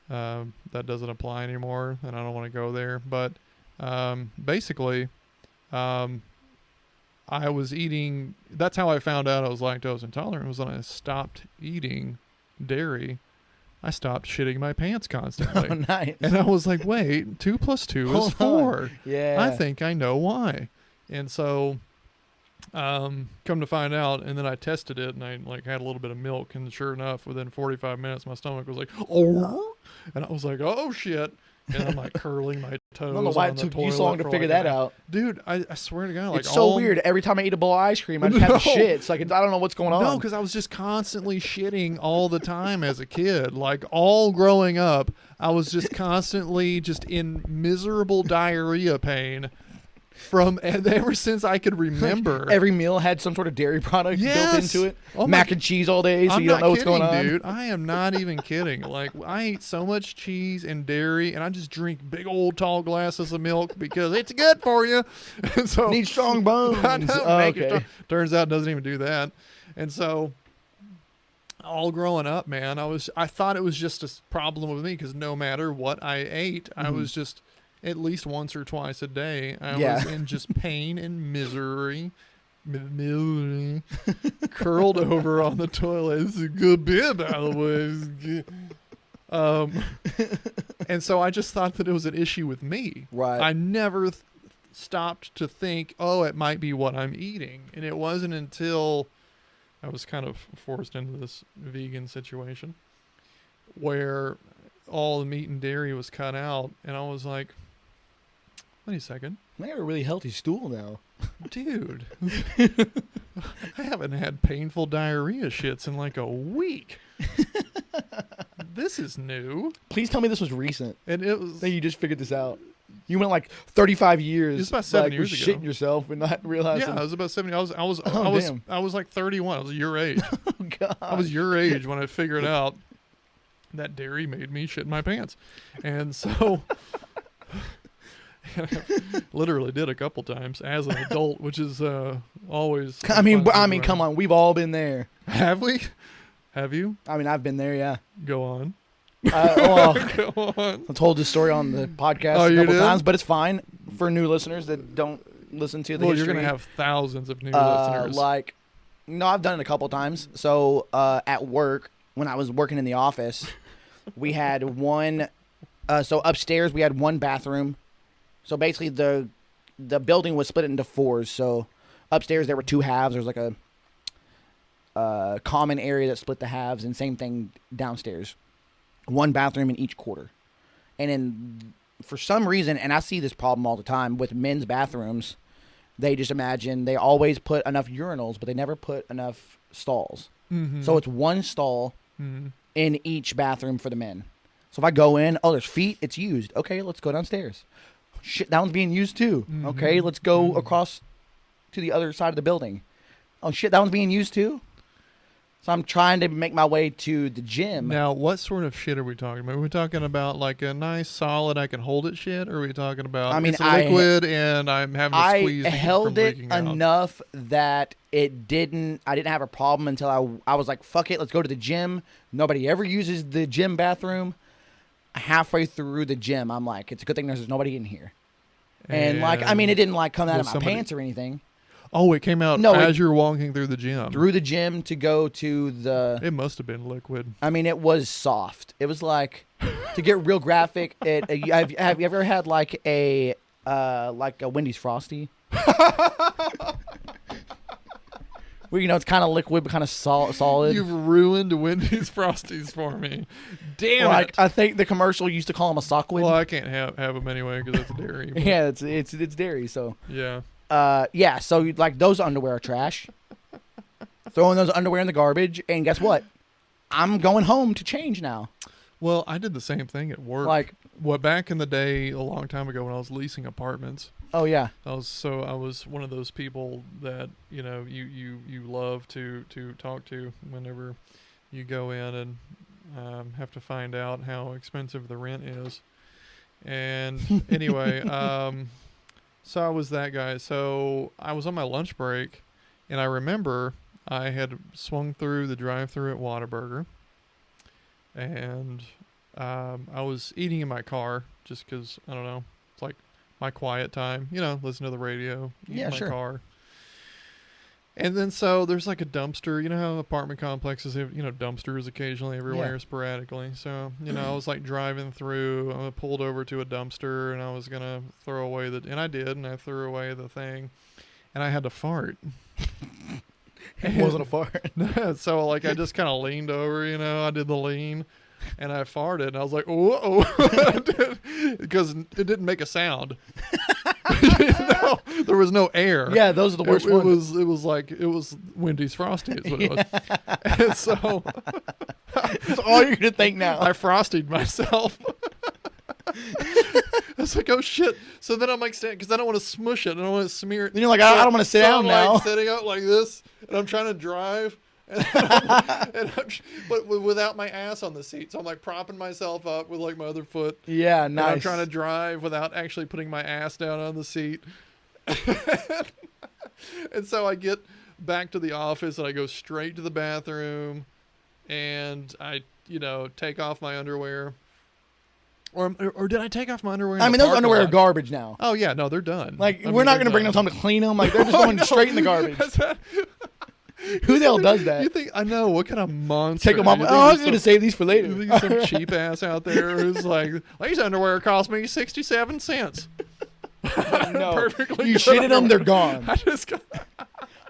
That doesn't apply anymore, and I don't want to go there. But basically, I was eating. That's how I found out I was lactose intolerant. Was when I stopped eating dairy. I stopped shitting my pants constantly. Oh, nice. And I was like, wait, 2 + 2 is 4. Yeah. I think I know why. And so, come to find out, and then I tested it, and I like had a little bit of milk, and sure enough, within 45 minutes, my stomach was like, oh, and I was like, oh shit. And I'm like curling my toes. I don't know why it took you so long to figure that out. Dude, I swear to God. Like it's so weird. Every time I eat a bowl of ice cream, I just have shit. It's like, I don't know what's going on. No, because I was just constantly shitting all the time as a kid. Like all growing up, I was just constantly just in miserable diarrhea pain and ever since I could remember. Every meal had some sort of dairy product built into it. Oh Mac and cheese all day, so you don't know what's going on. Dude, I am not even kidding. Like I eat so much cheese and dairy, and I just drink big old tall glasses of milk because it's good for you. And so need strong bones. I know, okay. Turns out it doesn't even do that. And so all growing up, man, I thought it was just a problem with me because no matter what I ate, I was just at least once or twice a day, I was in just pain and misery, curled over on the toilet. This is a good beer, by the way. And so I just thought that it was an issue with me. Right. I never stopped to think, oh, it might be what I'm eating. And it wasn't until I was kind of forced into this vegan situation where all the meat and dairy was cut out, and I was like, wait a second. I got a really healthy stool now. Dude. I haven't had painful diarrhea shits in like a week. This is new. Please tell me this was recent. And it was. That you just figured this out. You went like 35 years. It's about 7 years ago. Shitting yourself and not realizing. Yeah, I was about 70. I was like 31. I was your age. Oh God. I was your age when I figured out that dairy made me shit my pants. And so literally did a couple times as an adult, which is always. I mean, come on, we've all been there. Have we? Have you? I mean, I've been there. Yeah. Go on. Go on. I told this story on the podcast a couple times, but it's fine for new listeners that don't listen to the history. Well, you're gonna have thousands of new listeners. No, I've done it a couple times. So at work, when I was working in the office, we had one. So upstairs we had one bathroom. So basically, the building was split into 4s. So upstairs there were 2 halves. There was like a common area that split the halves, and same thing downstairs. One bathroom in each quarter. And for some reason, and I see this problem all the time with men's bathrooms, they just imagine they always put enough urinals, but they never put enough stalls. Mm-hmm. So it's one stall in each bathroom for the men. So if I go in, oh, there's feet, it's used. Okay, let's go downstairs. Shit, that one's being used too. Mm-hmm. Okay, let's go across to the other side of the building. Oh shit, that one's being used too. So I'm trying to make my way to the gym. Now, what sort of shit are we talking about? Are we talking about like a nice, solid, I can hold it shit? Or are we talking about it's liquid and I'm having to squeeze it? I held it enough that I didn't have a problem until I was like, fuck it, let's go to the gym. Nobody ever uses the gym bathroom. Halfway through the gym, I'm like, it's a good thing there's nobody in here. And like, I mean, it didn't like come out of my pants or anything. Oh, it came out as you're walking through the gym. Through the gym to go to the... It must have been liquid. I mean, it was soft. It was like, to get real graphic, have you ever had like a Wendy's Frosty? Well, you know, it's kind of liquid, but kind of solid. You've ruined Wendy's Frosties for me. Damn it. I think the commercial used to call them a sockwood. Well, I can't have them anyway because it's dairy. But. Yeah, it's dairy, so. Yeah. Yeah, so like those underwear are trash. Throwing those underwear in the garbage, and guess what? I'm going home to change now. Well, I did the same thing at work. Back in the day, a long time ago when I was leasing apartments, Oh yeah. I was one of those people that you love to talk to whenever you go in and have to find out how expensive the rent is. And anyway, so I was that guy. So I was on my lunch break, and I remember I had swung through the drive-thru at Whataburger, and I was eating in my car just because, I don't know, it's like my quiet time, listen to the radio, eat in my car. And then so there's like a dumpster, how apartment complexes have, dumpsters occasionally everywhere, sporadically. So, I was like driving through, I pulled over to a dumpster, and I was going to throw away and I did, and I threw away the thing, and I had to fart. It wasn't a fart. So like I just kind of leaned over, I did the lean, and I farted, and I was like, whoa, because it didn't make a sound. There was no air. Yeah, those are the worst ones. It was Wendy's Frosty is what it was. And so that's all you're gonna think now. I frosted myself. I was like, oh shit. So then I'm like, because I don't want to smush it. I don't want to smear it. Then you're like, I don't want to sit down now. Like sitting up like this, and I'm trying to drive. But without my ass on the seat, so I'm like propping myself up with like my other foot. Yeah, nice. And I'm trying to drive without actually putting my ass down on the seat. And so I get back to the office, and I go straight to the bathroom, and I take off my underwear. Or did I take off my underwear? I mean, those underwear are garbage now. Oh yeah, no, they're done. Like we're not going to bring them home to clean them. Like they're just going straight in the garbage. Who the hell does that? You think I know what kind of monster? Take them off. Oh, I was going to save these for later. You think some cheap ass out there who's like, these underwear cost me 67 cents. No, perfectly. You shitted them, they're gone. I just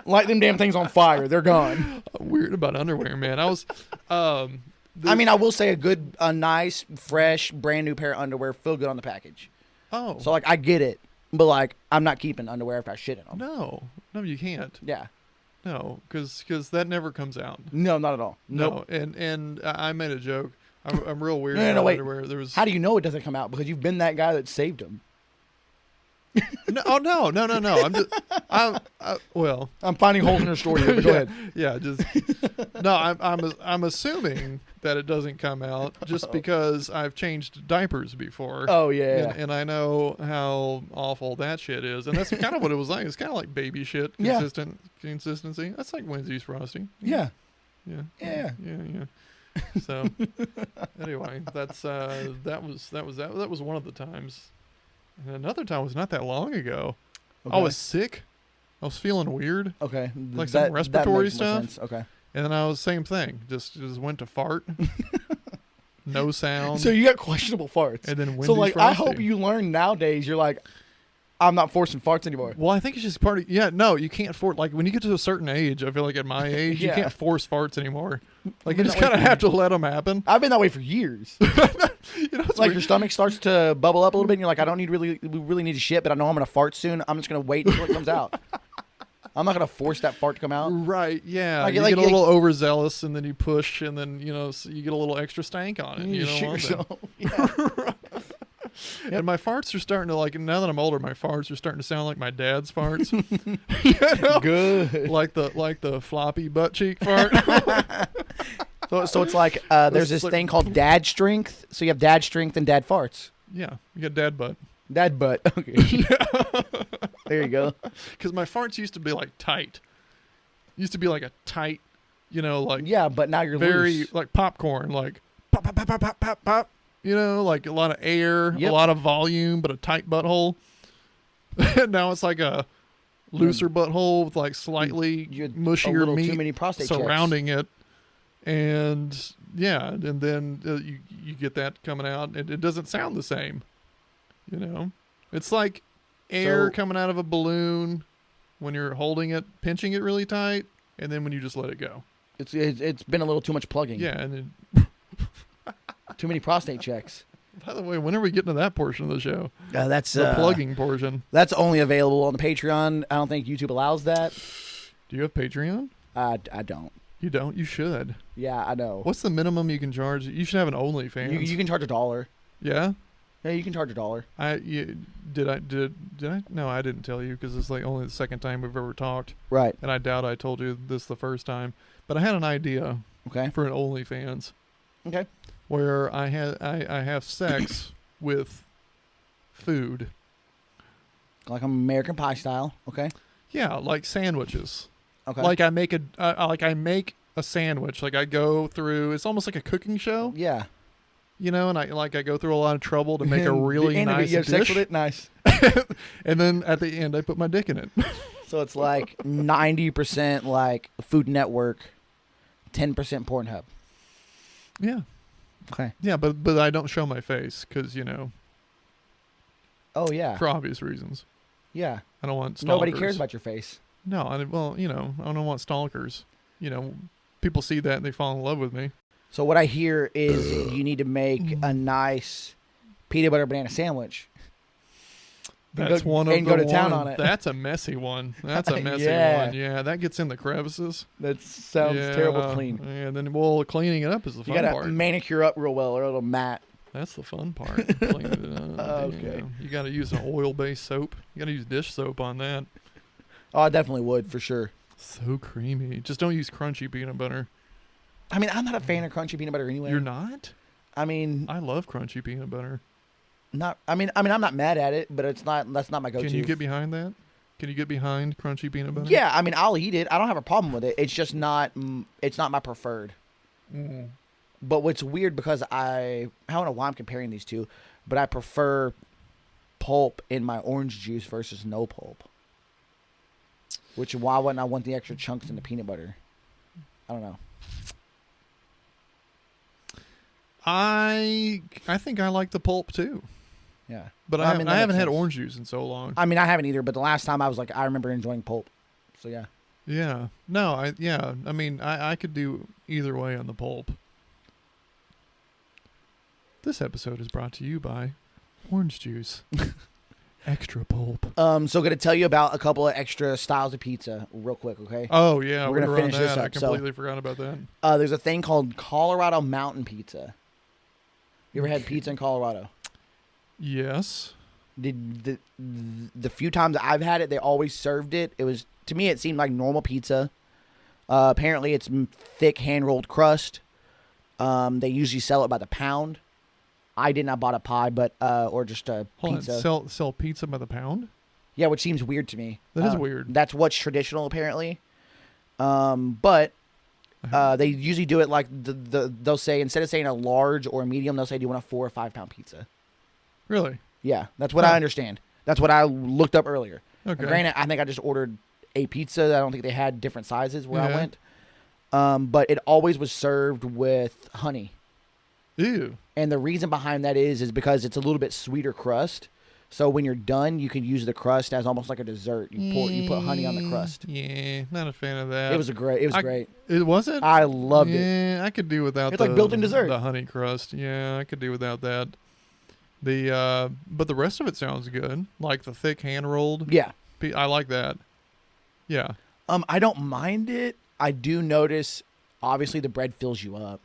light them damn things on fire. They're gone. I'm weird about underwear, man. I was. I mean, I will say a nice, fresh, brand new pair of underwear feel good on the package. Oh, so like I get it, but like I'm not keeping underwear if I shit in them. No, you can't. Yeah. No, because that never comes out. No, not at all. No, and I made a joke. I'm real weird. No, wait. Underwear. There was. How do you know it doesn't come out? Because you've been that guy that saved them. No. I'm just. Well, I'm finding holes in your story here. But go ahead. Yeah, just. No, I'm assuming that it doesn't come out just because I've changed diapers before. Oh yeah. And I know how awful that shit is, and that's kind of what it was like. It's kind of like baby shit, consistency. That's like Wednesday's Frosty. Yeah. Yeah. So anyway, that's that was one of the times. And another time was not that long ago. Okay. I was sick. I was feeling weird. Okay. Like some respiratory stuff. Okay. And then I was same thing. Just went to fart. No sound. So you got questionable farts. And then Wendy's so like Frosty. I hope you learn nowadays. You're like, I'm not forcing farts anymore. Well, I think it's just part of. Yeah, no, you can't force. Like when you get to a certain age, I feel like at my age, you can't force farts anymore. Like you just kind of have to let them happen. I've been that way for years. It's like your stomach starts to bubble up a little bit, and you're like, we really need to shit, but I know I'm gonna fart soon. I'm just gonna wait until it comes out. I'm not gonna force that fart to come out. Right? Yeah. Like, you get a little overzealous, and then you push, and then so you get a little extra stank on it. You shit yourself. Yeah. And my farts are starting to now that I'm older, my farts are starting to sound like my dad's farts. Good. Like the floppy butt cheek fart. So it's like there's this thing called dad strength. So you have dad strength and dad farts. Yeah, you got dad butt. Dad butt. Okay. There you go. Because my farts used to be like tight. Used to be like a tight, like but now you're very loose. like popcorn, like pop pop pop pop pop pop pop. Like a lot of air, a lot of volume, but a tight butthole. And now it's like a looser butthole with like slightly mushier meat too many prostate surrounding it. And and then you get that coming out, and it doesn't sound the same. It's like air coming out of a balloon when you're holding it, pinching it really tight, and then when you just let it go. It's been a little too much plugging. Yeah, and then too many prostate checks. By the way, when are we getting to that portion of the show? That's the plugging portion. That's only available on the Patreon. I don't think YouTube allows that. Do you have Patreon? I don't. You don't? You should. Yeah, I know. What's the minimum you can charge? You should have an OnlyFans. You can charge $1. Yeah? Yeah, you can charge $1. Did I? No, I didn't tell you because it's like only the second time we've ever talked. Right. And I doubt I told you this the first time. But I had an idea. Okay. For an OnlyFans. Okay. Where I have sex with food. Like American Pie style. Okay. Yeah, like sandwiches. Okay. Like I make a sandwich. Like I go through. It's almost like a cooking show. Yeah. You know, and I go through a lot of trouble to make a really nice you have dish. sex with it? Nice. And then at the end, I put my dick in it. So it's like 90% like Food Network, 10% Pornhub. Yeah. Okay. Yeah, but I don't show my face because, you know. Oh, yeah. For obvious reasons. Yeah. I don't want stalkers. Nobody cares about your face. No, well, you know, I don't want stalkers. You know, people see that and they fall in love with me. So what I hear is you need to make a nice peanut butter banana sandwich. That's go, one of and the go to one. town on it. That's a messy one. That's a messy Yeah. one. Yeah, that gets in the crevices. That sounds terrible clean. Yeah, then cleaning it up is the fun You gotta part. manicure up real well or it'll matte. That's the fun part. Cleaning it up. Okay. You got to use an oil-based soap. You got to use dish soap on that. Oh, I definitely would for sure. So creamy. Just don't use crunchy peanut butter. I mean, I'm not a fan of crunchy peanut butter anyway. You're not? I mean, I love crunchy peanut butter. I'm not mad at it, but that's not my go-to. Can you get behind that? Can you get behind crunchy peanut butter? Yeah, I mean, I'll eat it. I don't have a problem with it. It's just not my preferred. Mm. But what's weird because I don't know why I'm comparing these two, but I prefer pulp in my orange juice versus no pulp. Which why wouldn't I want the extra chunks in the peanut butter? I don't know. I think I like the pulp too. Yeah. But Well, I haven't had sense. orange juice in so long. I mean, I haven't either, but the last time I was like, I remember enjoying pulp. So yeah. Yeah. No, I mean, I could do either way on the pulp. This episode is brought to you by orange juice. Extra pulp. So going to tell you about a couple of extra styles of pizza real quick, okay? Oh, yeah. We're gonna on finish this that. up, I completely forgot about that. There's a thing called Colorado Mountain Pizza. You ever had pizza in Colorado? Yes. The few times I've had it, they always served it. It was, to me, it seemed like normal pizza. Apparently, it's thick hand-rolled crust. They usually sell it by the pound. I did not bought a pie, but or just a pizza. Sell pizza by the pound? Yeah, which seems weird to me. That is weird. That's what's traditional, apparently. But they usually do it like they'll say, instead of saying a large or a medium, they'll say, do you want a 4 or 5 pound pizza? Really? Yeah, that's what I understand. That's what I looked up earlier. Okay. Granted, I think I just ordered a pizza. I don't think they had different sizes where I Yeah. went. But it always was served with honey. Ew. And the reason behind that is because it's a little bit sweeter crust. So when you're done, you can use the crust as almost like a dessert. You put honey on the crust. Yeah, not a fan of that. It was great. It was it? I loved it. Yeah, I could do without It's like built-in dessert. The honey crust. Yeah, I could do without that. But the rest of it sounds good. Like the thick hand rolled. Yeah. I like that. Yeah. I don't mind it. I do notice, obviously, the bread fills you up.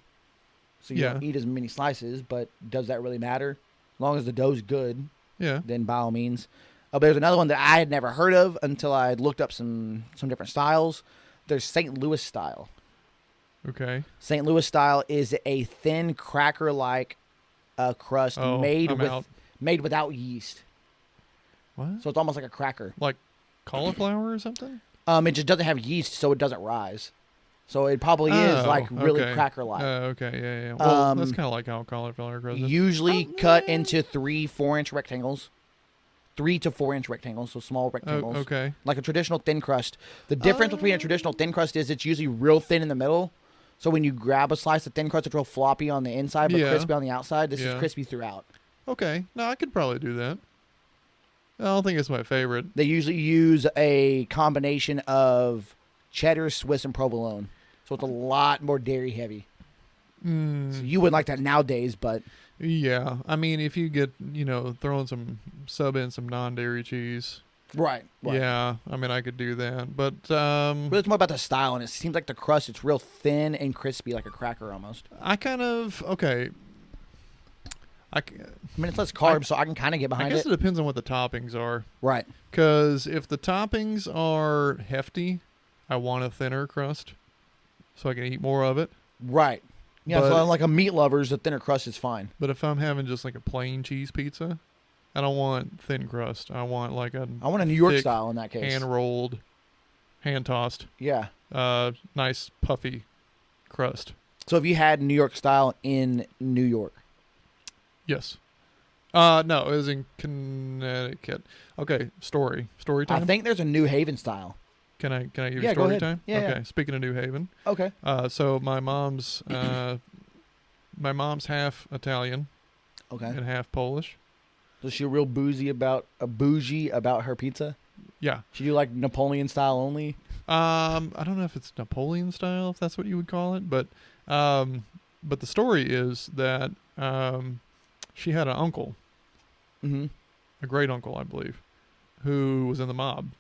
So you don't eat as many slices, but does that really matter? As long as the dough's good, then by all means. But there's another one that I had never heard of until I looked up some different styles. There's St. Louis style. Okay. St. Louis style is a thin cracker-like crust made without yeast. What? So it's almost like a cracker. Like cauliflower or something? It just doesn't have yeast, so it doesn't rise. So it probably is like really cracker-like. Okay, yeah. Well, that's kind of like how cauliflower grows. Usually cut into 3-4-inch rectangles. 3 to 4 inch rectangles, so small rectangles. Okay. Like a traditional thin crust. The difference between a traditional thin crust is it's usually real thin in the middle. So when you grab a slice of thin crust, it's real floppy on the inside, but crispy on the outside. This is crispy throughout. Okay. No, I could probably do that. I don't think it's my favorite. They usually use a combination of cheddar, Swiss, and provolone. So it's a lot more dairy heavy. So you wouldn't like that nowadays, but... Yeah. I mean, if you get, throwing some non-dairy cheese. Right. Yeah. I mean, I could do that. But it's more about the style, and it seems like the crust, it's real thin and crispy, like a cracker almost. I kind of, okay. I mean, it's less carbs, so I can kind of get behind it. I guess it depends on what the toppings are. Right. Because if the toppings are hefty, I want a thinner crust so I can eat more of it. Right. Yeah, But- so I'm like a meat lovers, the thinner crust is fine. But if I'm having just like a plain cheese pizza, I don't want thin crust. I want like a I want a New York thick, style in that case. hand-rolled, hand-tossed, Yeah. nice puffy crust. So have you had New York style in New York? Yes. No, it was in Connecticut. Okay, story time. I think there's a New Haven style. Can I give you Yeah, go story ahead. time? Yeah, okay. yeah. Speaking of New Haven, Okay. so my mom's half Italian Okay. and half Polish. Is she real bougie about her pizza? Yeah. She do like Napoleon style only? I don't know if it's Napoleon style, if that's what you would call it, but the story is that she had an uncle, Mm-hmm. a great uncle, I believe, who was in the mob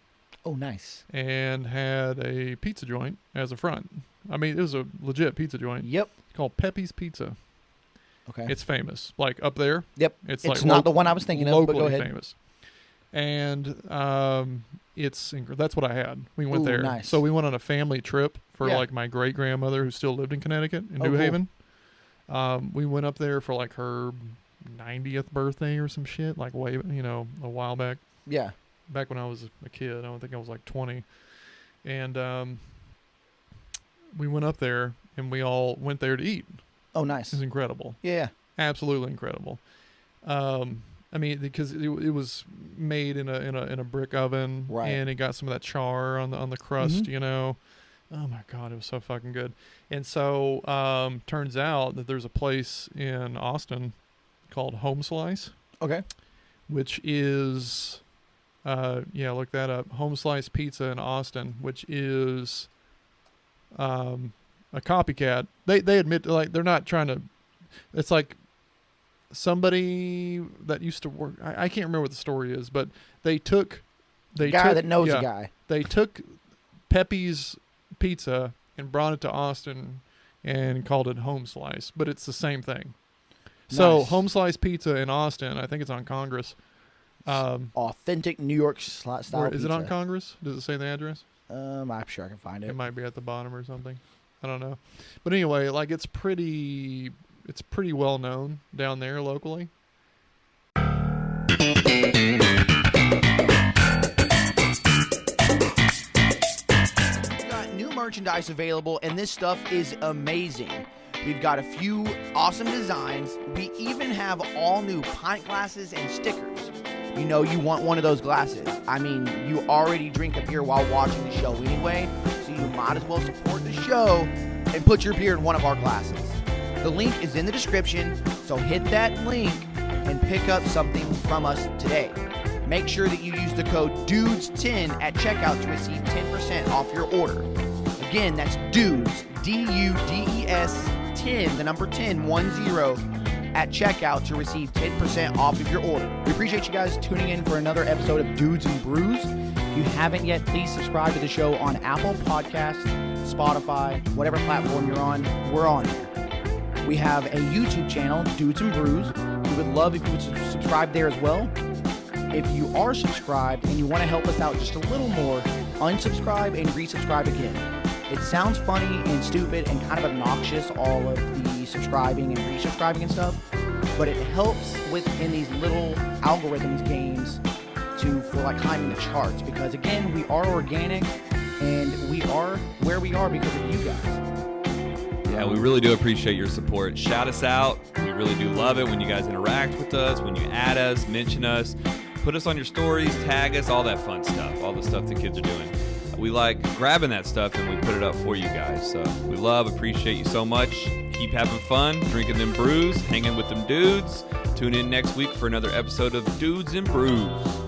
Oh, nice. and had a pizza joint as a front. I mean, it was a legit pizza joint. Yep. It's called Pepe's Pizza. Okay. It's famous, like up there. Yep. It's It's like not the one I was thinking of, but go locally ahead. famous. And that's what I had. We went Ooh, there. nice. So we went on a family trip for Yeah. like my great grandmother who still lived in Connecticut in Oh, New cool. Haven. We went up there for like her 90th birthday or some shit, like way a while back. Yeah. Back when I was a kid. I don't think I was like 20. And we went up there and we all went there to eat. Oh, nice. It was incredible. Yeah. Absolutely incredible. I mean, because it was made in a brick oven, Right. and it got some of that char on the crust. Mhm. Oh my god, it was so fucking good. And so turns out that there's a place in Austin called Home Slice, Okay. which is look that up. Home Slice Pizza in Austin, which is a copycat. They admit, like, they're not trying to. It's like somebody that used to work. I can't remember what the story is, but they took Guy that knows a guy. They took Pepe's Pizza and brought it to Austin and called it Home Slice, but it's the same thing. So Nice. Home Slice Pizza in Austin, I think it's on Congress. Authentic New York style Is it on pizza. Congress? Does it say the address? I'm sure I can find It it. might be at the bottom or something. I don't know. But anyway, like it's pretty well known down there locally. We've got new merchandise available, and this stuff is amazing. We've got a few awesome designs. We even have all new pint glasses and stickers. You know you want one of those glasses. I mean, you already drink a beer while watching the show anyway, so you might as well support the show and put your beer in one of our glasses. The link is in the description, so hit that link and pick up something from us today. Make sure that you use the code DUDES10 at checkout to receive 10% off your order. Again, that's DUDES, D-U-D-E-S, 10, the number 10, 10, at checkout to receive 10% off of your order. We appreciate you guys tuning in for another episode of Dudes and Brews. If you haven't yet, please subscribe to the show on Apple Podcasts, Spotify, whatever platform you're on, we're on there. We have a YouTube channel, Dudes and Brews. We would love if you would subscribe there as well. If you are subscribed and you want to help us out just a little more, unsubscribe and resubscribe again. It sounds funny and stupid and kind of obnoxious, all of the subscribing and resubscribing and stuff, but it helps within these little algorithms games for like climbing the charts, because again, we are organic and we are where we are because of you guys. Yeah, we really do appreciate your support. Shout us out. We really do love it when you guys interact with us, when you add us, mention us, put us on your stories, tag us, all that fun stuff, all the stuff the kids are doing. We like grabbing that stuff and we put it up for you guys. So we appreciate you so much. Keep having fun, drinking them brews, hanging with them dudes. Tune in next week for another episode of Dudes and Brews.